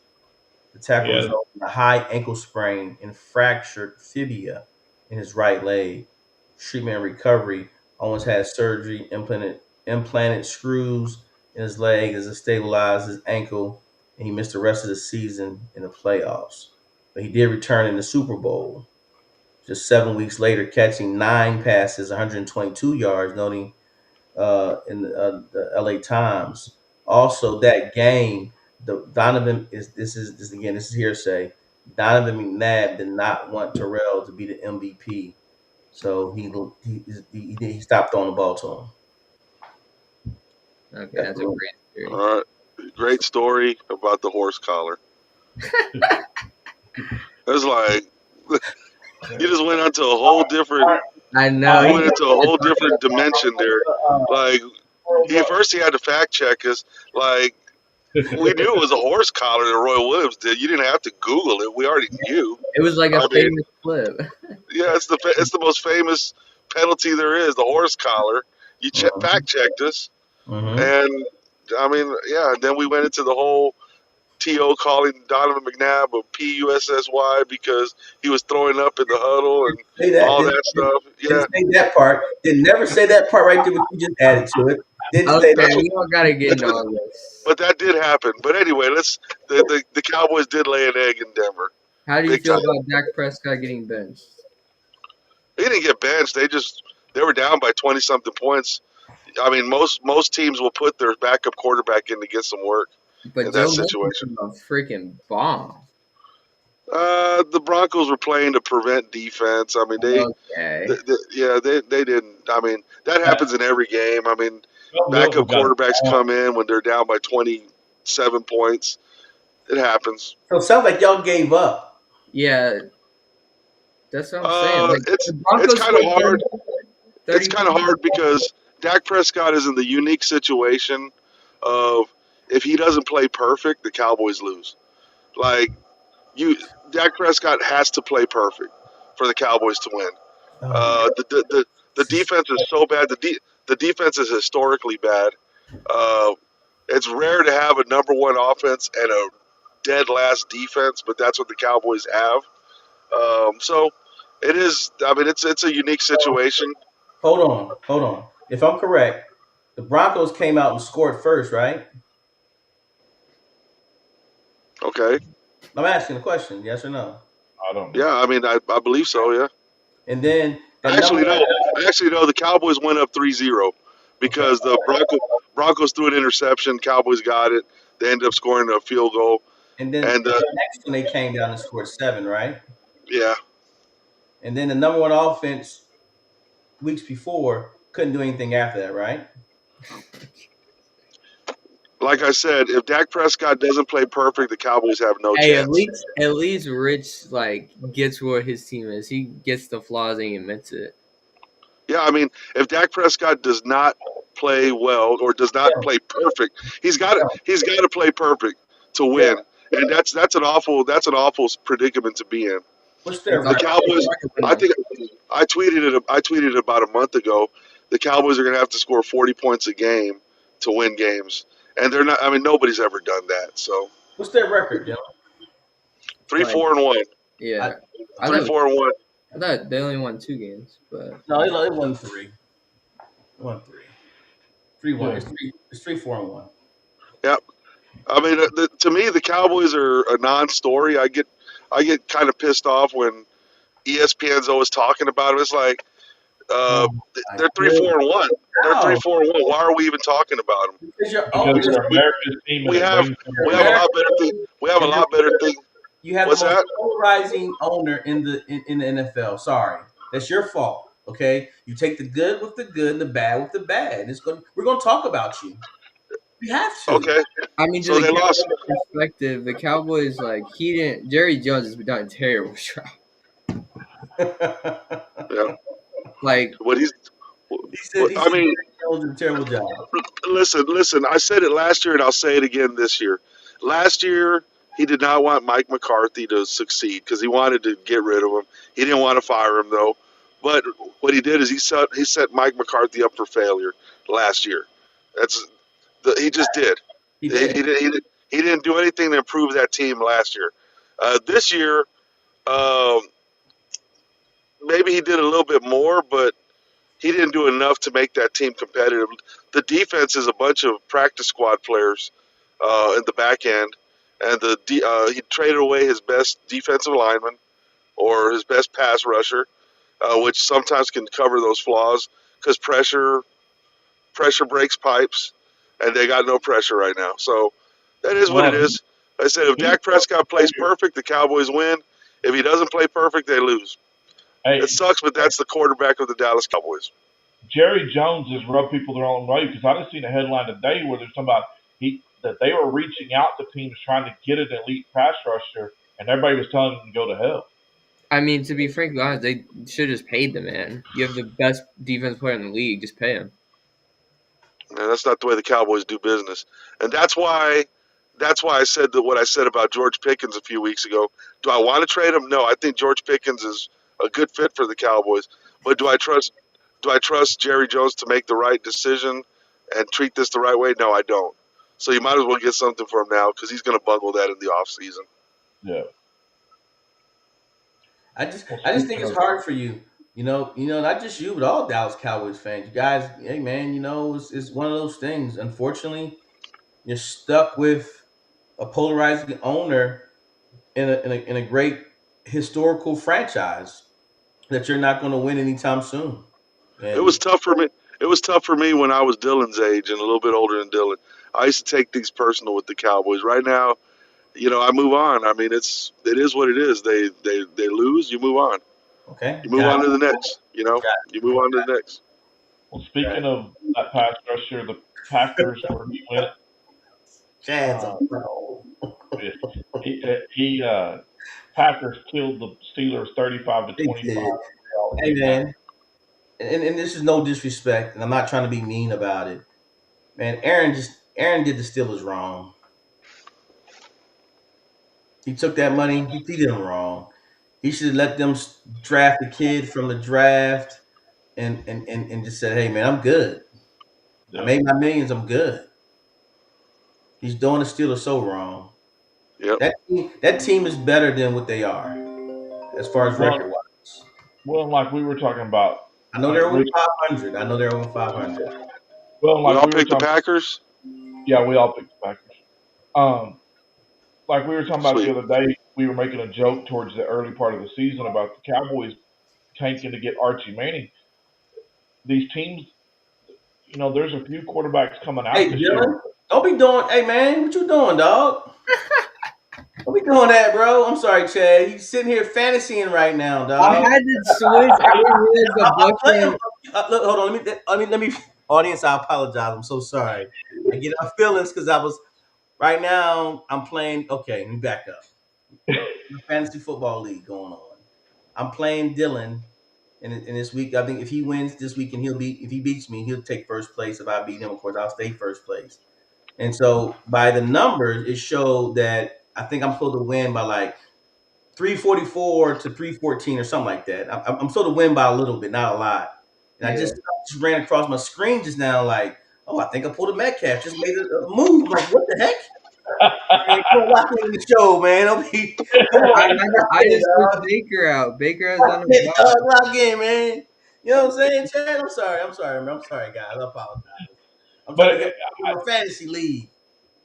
The tackle Yeah, resulted in a high ankle sprain and fractured fibula in his right leg. Treatment and recovery. Owens had surgery, implanted screws in his leg as it stabilized his ankle, and he missed the rest of the season in the playoffs. But he did return in the Super Bowl just 7 weeks later, catching 9 passes, 122 yards, noting in the LA Times. Also, that game, the Donovan is this again. This is hearsay. Donovan McNabb did not want Terrell to be the MVP, so he stopped throwing the ball to him. Okay, That's that's a the great theory. All right. Great story about the horse collar. It was like you just went onto a whole different. I You know. went into a whole different dimension there. Like he had to fact check us. Like we knew it was a horse collar that Roy Williams did. You didn't have to Google it. We already knew. It was like a I mean, famous clip. yeah, it's the most famous penalty there is, the horse collar. You fact checked us, Mm-hmm. and I mean, yeah. Then we went into the whole To calling Donovan McNabb a PUSSY because he was throwing up in the huddle and Say that. all Didn't, that stuff. didn't Yeah, say that part. Didn't never say that part right there. What you just added to it. Didn't say Okay, that's that. what. we don't gotta get That's into what. all this. But that did happen. But anyway, the Cowboys did lay an egg in Denver, How do you big feel time. about Dak Prescott getting benched? They didn't get benched. They were down by 20 something points. I mean, most teams will put their backup quarterback in to get some work But in that Joe Mixon's situation. a freaking bomb. The Broncos were playing to prevent defense. I mean, Okay. they didn't. I mean, that happens in every game. I mean, Milton backup got quarterbacks come in when they're down by 27 points. It happens. So it sounds like y'all gave up. Yeah, that's what I'm saying. Like It's the it's Broncos kind of scored hard. 30 It's kind of hard because Dak Prescott is in the unique situation of if he doesn't play perfect, the Cowboys lose. Like you, Dak Prescott has to play perfect for the Cowboys to win. Oh my Uh, the, the the the defense is so bad. The defense is historically bad. Uh, it's rare to have a number one offense and a dead last defense, but that's what the Cowboys have. So it is. I mean, it's a unique situation. Hold on. If I'm correct, the Broncos came out and scored first, right? Okay. I'm asking a question, yes or no? I don't know. Yeah, I mean, I believe so. Yeah. And then the I number actually know. I actually know the Cowboys went up 3-0 okay. because the Broncos threw an interception. Cowboys got it. They ended up scoring a field goal. And then And the next one they came down and scored 7, right? yeah, And then the number one offense weeks before couldn't do anything after that, right? like I said, if Dak Prescott doesn't play perfect, the Cowboys have no Hey, chance. at least Rich like gets where his team is. He gets the flaws and he admits it. Yeah, I mean, if Dak Prescott does not play well or does not Yeah. play perfect, he's got to play perfect to Yeah. win. And that's an awful predicament to be in. What's their It's The hard, record? it's Cowboys, hard to win I though. think I tweeted it about a month ago. The Cowboys are going to have to score 40 points a game to win games, and they're not. I mean, nobody's ever done that. So What's their record, Dylan? three, Like, 4-1, I, yeah, I three, thought 4-1. I thought they only won 2 games, but no, it won 3. It won 3. 3-1. Yeah. It's 3-4-1. Yeah, I mean, to me, the Cowboys are a non-story. I get kind of pissed off when ESPN's always talking about them. It's like uh, Oh my they're three, goodness. four, and one. They're three, How? 4-1. Why are we even talking about them? Because you're Because We, you're, they're we, America's team and we it have brings them we you're have a together. lot American better thing. We have a and lot better thing. you have the What's most that? polarizing owner in the NFL. Sorry, that's your fault. Okay, you take the good with the good and the bad with the bad. We're going to talk about you. We have to. Okay, I mean, to so the they lost. Cowboys perspective, the Cowboys like he didn't. Jerry Jones has done a terrible job. he Yeah, Like, what he's. said he I said mean, Jerry Jones did a terrible job. listen. I said it last year, and I'll say it again this year. Last year, he did not want Mike McCarthy to succeed because he wanted to get rid of him. He didn't want to fire him though. But what he did is he set Mike McCarthy up for failure last year. He just did. He He, did. he, did- he, did- he didn't do anything to improve that team last year. This year, um, maybe he did a little bit more, but he didn't do enough to make that team competitive. The defense is a bunch of practice squad players in the back end, and he traded away his best defensive lineman or his best pass rusher, which sometimes can cover those flaws because pressure breaks pipes, and they got no pressure right now. So that is what it Well, is. I said if who's Dak Prescott plays perfect, the Cowboys win. If he doesn't play perfect, they lose. It hey, sucks, but that's the quarterback of the Dallas Cowboys. Jerry Jones has rubbed people the wrong way because I just seen a headline today where there's somebody that they were reaching out to teams trying to get an elite pass rusher, and everybody was telling them to go to hell. I mean, to be frankly honest, they should have just paid the man. You have the best defense player in the league, just pay him. And that's not the way the Cowboys do business. And that's why I said that what I said about George Pickens a few weeks ago. Do I want to trade him? No, I think George Pickens is a good fit for the Cowboys. But do I trust Jerry Jones to make the right decision and treat this the right way? No, I don't. So you might as well get something for him now because he's going to bungle that in the offseason. Yeah. Well, I just think speaking it's of, hard for you. Not just you, but all Dallas Cowboys fans. You guys, hey man, it's one of those things. Unfortunately, you're stuck with a polarizing owner in a great historical franchise that you're not going to win anytime soon. It was And tough for me. It was tough for me when I was Dylan's age and a little bit older than Dylan. I used to take things personal with the Cowboys. Right now, I move on. I mean, it is what it is. They lose, you move on. okay, You move on to the next. You move on to the next. well, speaking of that pass rusher, the Packers where he went, Chad's uh, on roll. he Packers killed the Steelers 35 to They 25. did. They all Hey came back. man, and this is no disrespect, and I'm not trying to be mean about it. Man, Aaron did the Steelers wrong. He took that money. He did them wrong. He should have let them draft a kid from the draft and just said, "Hey man, I'm good. I Yeah. made my millions. I'm good." He's doing the Steelers so wrong. Yep. That team is better than what they are as far as Well, record wise. well, like we were talking about, I know like they're over Rich, 500. I know they're over 500. well, We like all we were picked the talking, Packers. yeah, we all picked the Packers. Um, like we were talking about the Sweet. other day, we were making a joke towards the early part of the season about the Cowboys tanking to get Archie Manning. These teams, there's a few quarterbacks coming out Hey, this year. Dylan, don't be doing. Hey, man, what you doing, dog? Don't be doing that, bro. I'm sorry, Chad. He's sitting here fantasying right now, I dog. had to switch. I didn't realize the Bucks Let were. him, look, hold on. Let me. Audience, I apologize. I'm so sorry. I get my feelings because I was right now. I'm playing. Okay, let me back up. Fantasy football league going on. I'm playing Dylan, and in this week, I think if he wins this weekend, he'll be. If he beats me, he'll take first place. If I beat him, of course, I'll stay first place. And so by the numbers, it showed that I think I'm supposed to win by like 344 to 314 or something like that. I'm supposed to win by a little bit, not a lot. And I Yeah. just ran across my screen just now, like, oh, I think I pulled a Metcalf, just made a move. I'm like, what the heck? Man, come on, lock in the show, man. Come I, on, I, I just switched Baker out. Baker has done a lot. lock in, man. You know what I'm saying, Chad? I'm sorry, guys. I apologize. I'm But trying to get my fantasy league.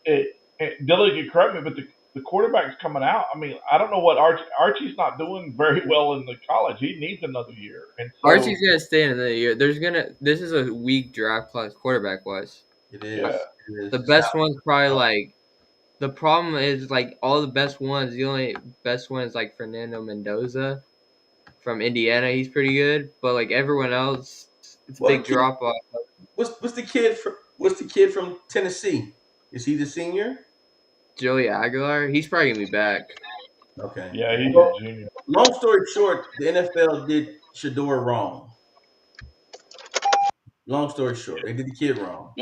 Dylan can correct me, but the quarterback's coming out. I mean, I don't know what Archie's not doing very well in the college. He needs another year, and so Archie's gonna stay in the year. This is a weak draft class quarterback wise. It is. yeah. It is. The It's not. best one's probably like the problem is like all the best ones. The only best one is like Fernando Mendoza from Indiana. He's pretty good, but like everyone else, it's a Well, the big kid, drop off. what's the kid from Tennessee? Is he the senior? Joey Aguilar, he's probably gonna be back. Okay. Yeah, he's Well, a junior. long story short, the NFL did Shador wrong. Long story short, they did the kid wrong.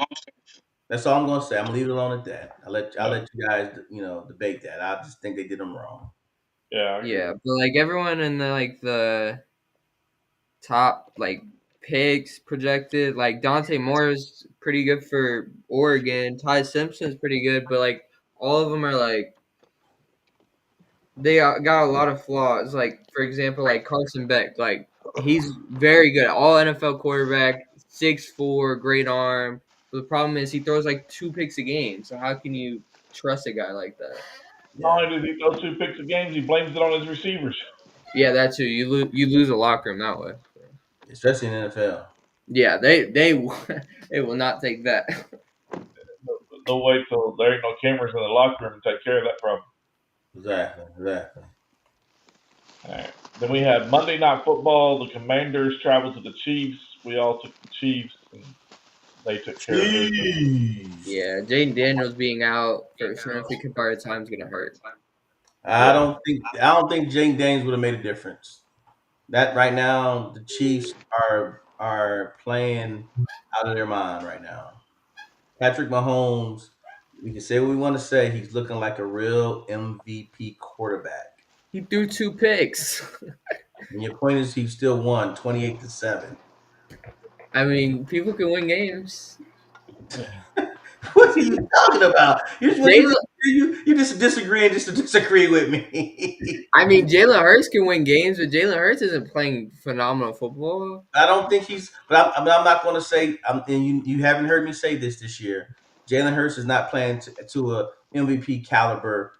That's all I'm gonna say. I'm gonna leave it alone at that. I'll let you guys debate that. I just think they did them wrong. Yeah, I agree. Yeah, but like everyone in the top like picks projected, like Dante Moore is pretty good for Oregon. Ty Simpson's pretty good, but like all of them are like got a lot of flaws. Like for example, like Carson Beck, like he's very good, all NFL quarterback, 6'4", great arm. But the problem is he throws like 2 picks a game. So how can you trust a guy like that? Not Yeah, only does he throw 2 picks of games, he blames it on his receivers. Yeah, that's who you lose a locker room that way. especially in the NFL. Yeah, they they will not take that. They'll wait till there ain't no cameras in the locker room and take care of that problem. Exactly. All right. Then we had Monday Night Football. The Commanders traveled to the Chiefs. We all took the Chiefs, and they took care of business. Jeez. Yeah, Jaden Daniels being out for a significant part of time is gonna hurt. I don't think Jane Danes would have made a difference. That right now, the Chiefs are playing out of their mind right now. Patrick Mahomes, we can say what we want to say. He's looking like a real MVP quarterback. He threw 2 picks. And your point is, he still won 28-7. I mean, people can win games. What are you talking about? Jalen, You just disagreeing just to disagree with me. I mean, Jalen Hurts can win games, but Jalen Hurts isn't playing phenomenal football. I don't think he's, but I'm not going to say. And you haven't heard me say this year. Jalen Hurts is not playing to a MVP caliber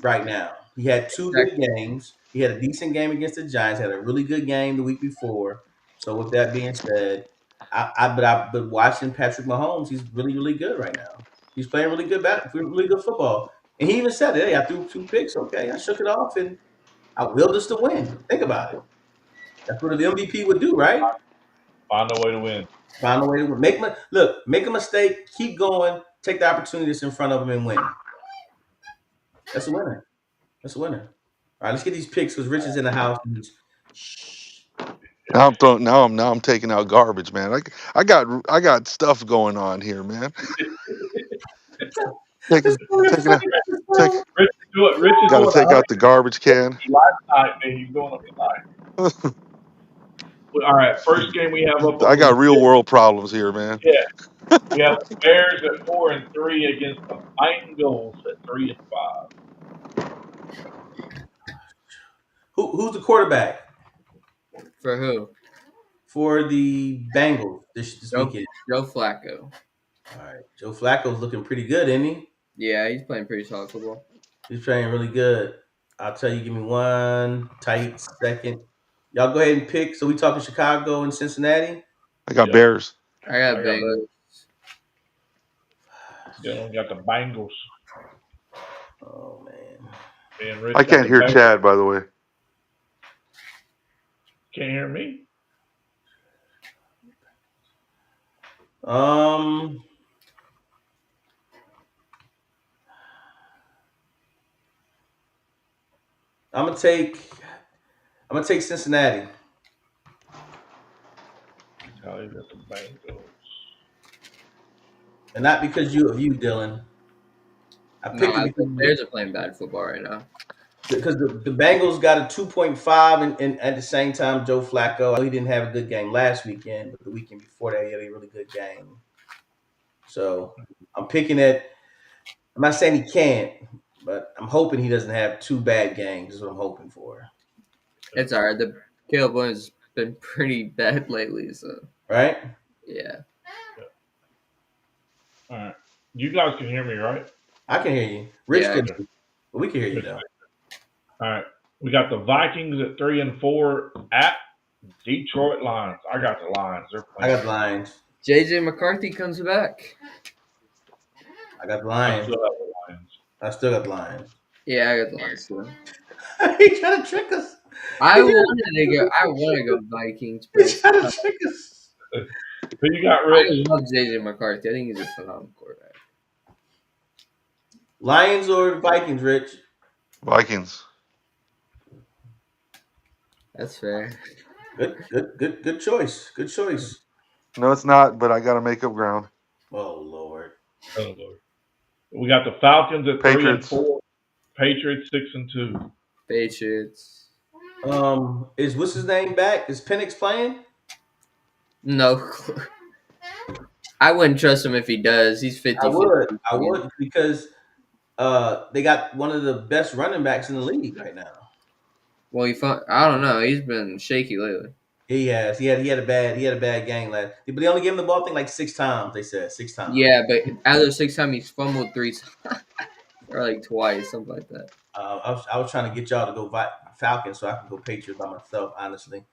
right now. He had 2 good games. He had a decent game against the Giants. Had a really good game the week before. So with that being said, but watching Patrick Mahomes, he's really good right now. He's playing really good football. And he even said, "Hey, I threw 2 picks. Okay, I shook it off and I willed us to win. Think about it. That's what the MVP would do, right? Find a way to win. Find a way to win. Make a mistake, keep going, take the opportunity that's in front of him and win. That's a winner. That's a winner. All right, let's get these picks because Rich is in the house. Shh. Now I'm taking out garbage, man. I got stuff going on here, man. It's Taking so taking out funny. take Rich is got to doing take out the garbage can. last night, and he's doing it tonight. All right, first game we have up I on got the real world problems here, man. yeah. We have the Bears at 4-3 against the Bengals at 3-5. Who's the quarterback For who? for the Bengals this Joe, weekend? Joe Flacco. All right, Joe Flacco's looking pretty good, isn't he? Yeah, he's playing pretty solid football. He's playing really good. I'll tell you. Give me one tight second. Y'all go ahead and pick. So we talking Chicago and Cincinnati. I got Yep. Bears. I got I got Bengals. Dylan got the Bengals. Oh man. And Rich I got can't the hear Bengals. Chad, by the way. Can't hear me? Um. I'm gonna take Cincinnati. Tally got the Bengals. And not because of you, Dylan. I No, picked it because the Bears are playing bad football right now. the Bengals got a 2.5, and at the same time, Joe Flacco. I know he didn't have a good game last weekend, but the weekend before that, he had a really good game. So I'm picking it. I'm not saying he can't, but I'm hoping he doesn't have two bad games. Is what I'm hoping for. It's all right. The Caleb Williams has been pretty bad lately, so Right? yeah. All right. You guys can hear me, right? I can hear you. Rich Yeah. couldn't, but we can hear you though. All right. We got the Vikings at 3-4 at Detroit Lions. I got the Lions. They're I playing. got the Lions. JJ McCarthy comes back. I got the I Lions. still have the Lions. I still got the Lions. Yeah, I got the Lions too. He trying to trick us. I want to go Vikings, but He trying to trick us. Who you got, I Rich? love JJ McCarthy. I think he's a phenomenal quarterback. Lions or Vikings, Rich? Vikings. That's fair. Good choice. Good choice. No, it's not, but I got to make up ground. Oh Lord. Oh, Lord. We got the Falcons at Patriots. 3-4. Patriots 6-2. Patriots. Is what's his name back? Is Penix playing? No clue. I wouldn't trust him if he does. He's 50. I would because they got one of the best running backs in the league right now. Well, I don't know. He's been shaky lately. He has. He had a bad game last. But they only gave him the ball, I think, like 6 times. They said 6 times. Yeah, but out of those 6 times, he's fumbled 3 times. Or like twice, something like that. I was trying to get y'all to go Falcons so I can go Patriots by myself. Honestly,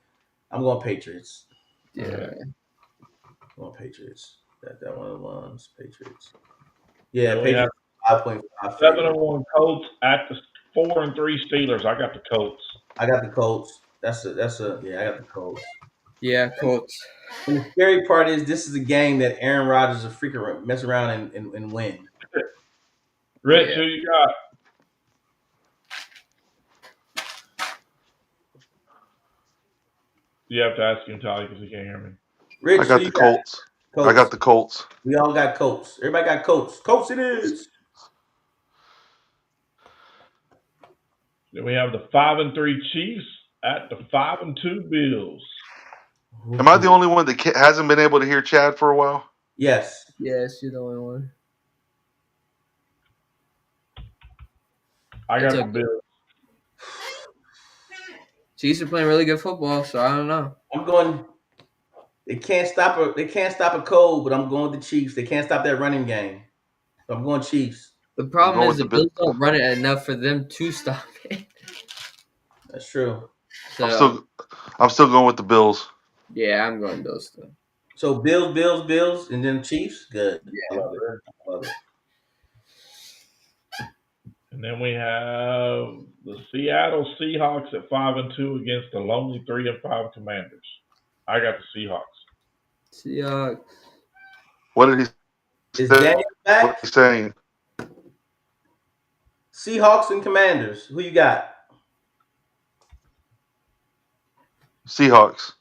I'm going Patriots. Yeah. Right. I'm going Patriots. That one of the ones. Patriots. Yeah, And we Patriots. 5.5. 7-1 Colts at the 4-3 Steelers. I got the Colts. I got the Colts. I got the Colts. Yeah, Colts. And the scary part is this is a game that Aaron Rodgers will freaking mess around and win. Rich, Yeah. who you got? You have to ask him, Tally, because he can't hear me. Rich, I got who the you Colts. Colts. I got the Colts. We all got Colts. Everybody got Colts. Colts it is. Then we have the 5-3 Chiefs at the 5-2 Bills. Am I the only one that hasn't been able to hear Chad for a while? Yes. Yes, you're the only one. I got It's the okay. Bills. Chiefs are playing really good football, so I don't know. I'm going. They can't stop a cold, but I'm going with the Chiefs. They can't stop that running game. So I'm going Chiefs. The problem going is the with the Bills don't run it enough for them to stop it. That's true. So I'm still going with the Bills. yeah, I'm going Bills too. So Bills, and then Chiefs. Good. I Yeah. love it. I love it. And then we have the Seattle Seahawks at 5-2 against the lonely 3-5 Commanders. I got the Seahawks. Seahawks. What did he Is say? Daniel back? What he's saying? Seahawks and Commanders. Who you got? Seahawks.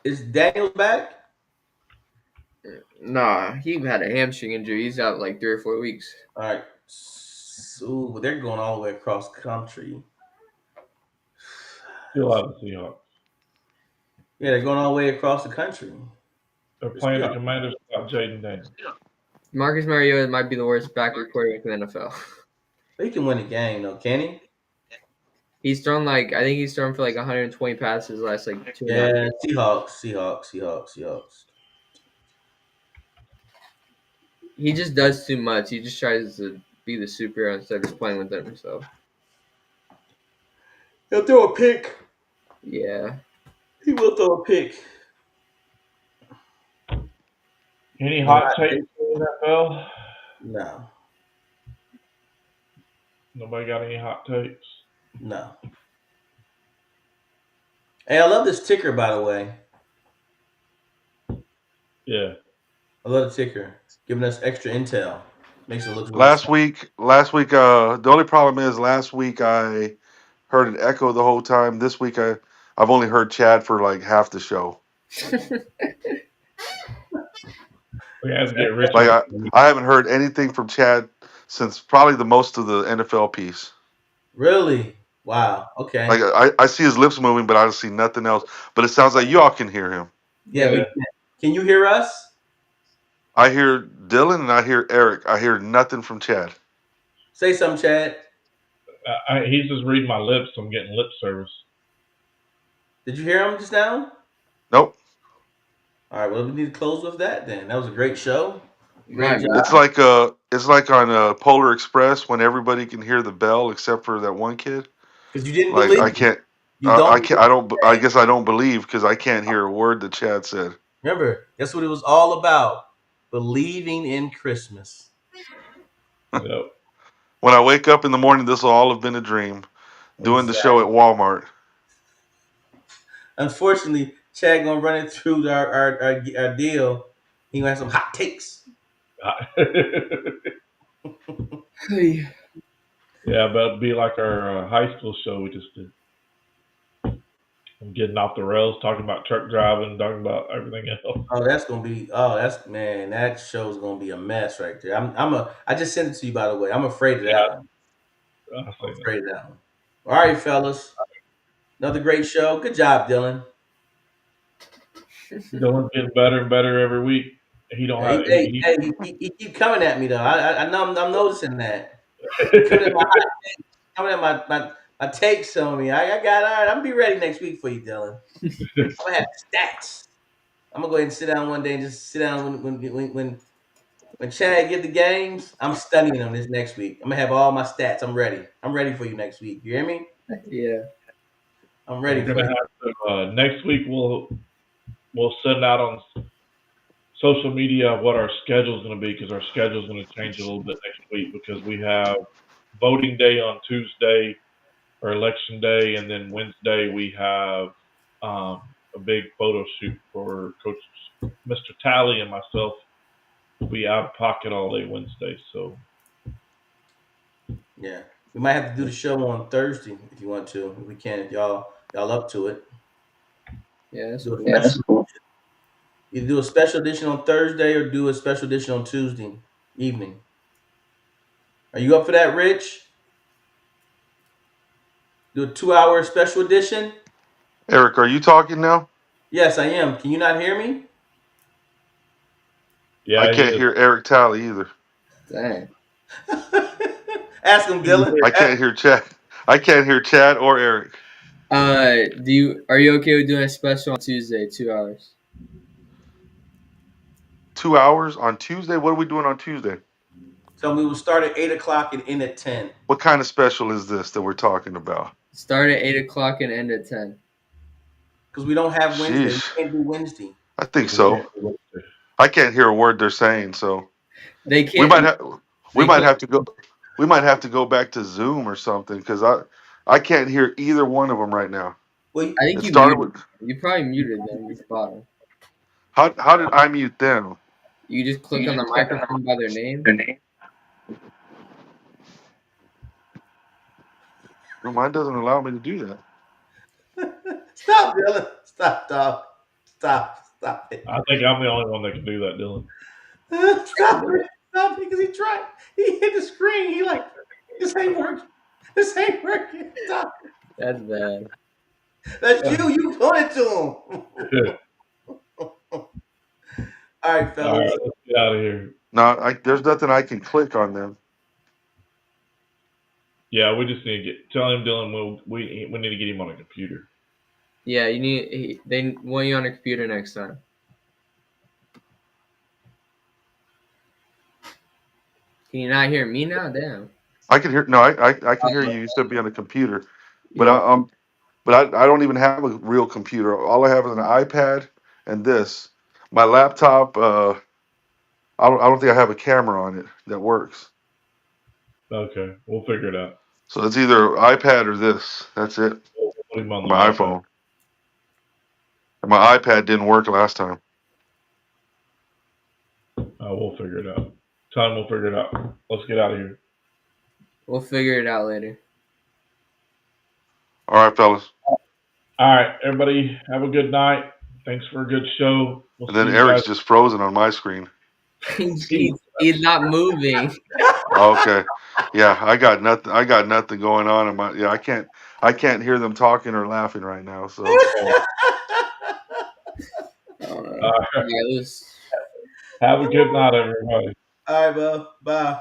Is Daniel back? Nah, he had a hamstring injury. He's out like 3 or 4 weeks. All right. So they're going all the way across country. Still have the Seahawks. Yeah, they're going all the way across the country. They're playing the Commanders without Jaden Daniels. Marcus Mariota might be the worst backup quarterback in the NFL. He can win a game, though, can he? He's thrown I think he's thrown for like 120 passes last like 2 Yeah, Seahawks. He just does too much. He just tries to be the superhero instead of just playing with them himself. He'll throw a pick. Yeah. He will throw a pick. Any But hot takes in the NFL? no, Nobody got any hot takes? no. Hey, I love this ticker, by the way. Yeah. I love the ticker, giving us extra intel. Makes it look really Last smart. week, the only problem is last week I heard an echo the whole time. This week I've only heard Chad for like half the show. We have to get Rich Like on. I haven't heard anything from Chad since probably the most of the NFL piece. Really? Wow. Like Okay. I see his lips moving, but I don't see nothing else. But it sounds like y'all can hear him. Yeah, we Yeah. can. Can you hear us? I hear Dylan and I hear Eric. I hear nothing from Chad. Say something, Chad. He's just reading my lips. So I'm getting lip service. Did you hear him just now? Nope. All right. Well, we need to close with that then. That was a great show. My Great job. It's like on Polar Express when everybody can hear the bell except for that one kid. Because you didn't Like believe. I can't. You don't I can't. I don't. I guess I don't believe because I can't hear a word that Chad said. remember. That's what it was all about. Believing in Christmas. Yep. When I wake up in the morning, this will all have been a dream. Doing the show at Walmart. Unfortunately, Chad gonna run it through our deal. He gonna have some hot takes. Hey. Yeah, but it'd be like our high school show we just did. I'm getting off the rails, talking about truck driving, talking about everything else. Oh, that's gonna be. Oh, that's man. That show's gonna be a mess right there. I just sent it to you, by the way. I'm afraid of that one. I'll I'm say that. afraid of that one. All right, fellas. Another great show. Good job, Dylan. Dylan's getting better and better every week. He don't have. He keep coming at me though. I know I'm noticing that. He coming at my takes on me. I got all right. I'm gonna be ready next week for you, Dylan. I'm gonna have stats. I'm gonna go ahead and sit down one day and just sit down when Chad get the games. I'm studying them this next week. I'm gonna have all my stats. I'm ready. I'm ready for you next week. You hear me? Yeah. I'm ready We're for gonna you. have to next week. We'll send out on social media what our schedule is going to be because our schedule is going to change a little bit next week because we have voting day on Tuesday or election day, and then Wednesday we have a big photo shoot for Coach Mr. Talley and myself. Will be out of pocket all day Wednesday, so Yeah, we might have to do the show on Thursday if you want to. If we can, if y'all up to it. Yeah, that's Do a cool. special, either do a special edition on Thursday or do a special edition on Tuesday evening. Are you up for that, Rich? Do a 2-hour special edition? Eric, are you talking now? Yes, I am. Can you not hear me? I yeah, he can't is. hear Eric Talley either. Dang. Ask him, Dylan. I can't hear Chad. I can't hear Chad or Eric. Are you okay with doing a special on Tuesday, 2 hours? 2 hours on Tuesday. What are we doing on Tuesday? So we will start at 8 o'clock and end at 10. What kind of special is this that we're talking about? Start at 8 o'clock and end at 10. Because we don't have Wednesday. Sheesh. We can't do Wednesday. I think so. I can't hear a word they're saying, so They we can't. might have to go. We might have to go back to Zoom or something because I can't hear either one of them right now. Well, I think It you started muted. with You probably muted them at the bottom. how did I mute them? You just click on the microphone by their name. No, mine doesn't allow me to do that. stop, Dylan. Stop, dog. Stop it. I think I'm the only one that can do that, Dylan. Stop it. Stop it. Because he tried. He hit the screen. He like, this ain't working. This ain't working. Stop it. That's bad. That's you. You doing it to him. All right, All fellas. right, let's get out of here. No, there's nothing I can click on them. Yeah, we just need to tell him, Dylan. We need to get him on a computer. Yeah, they want you on a computer next time. Can you not hear me now? Damn. I can hear. No, I can hear you. You said be on a computer, but Yeah. But I don't even have a real computer. All I have is an iPad and this. My laptop, I don't think I have a camera on it that works. Okay, we'll figure it out. So it's either iPad or this. That's it. We'll put him on the My iPad. iPhone. And my iPad didn't work last time. We'll figure it out. Time we'll figure it out. Let's get out of here. We'll figure it out later. All right, fellas. All right, everybody, have a good night. Thanks for a good show. We'll And then see you Eric's guys. just frozen on my screen. He's not moving. Okay. Yeah, I got nothing. I got nothing going on in my. Yeah, I can't hear them talking or laughing right now. So. All right. Have a good night, everybody. All right, bro. Bye.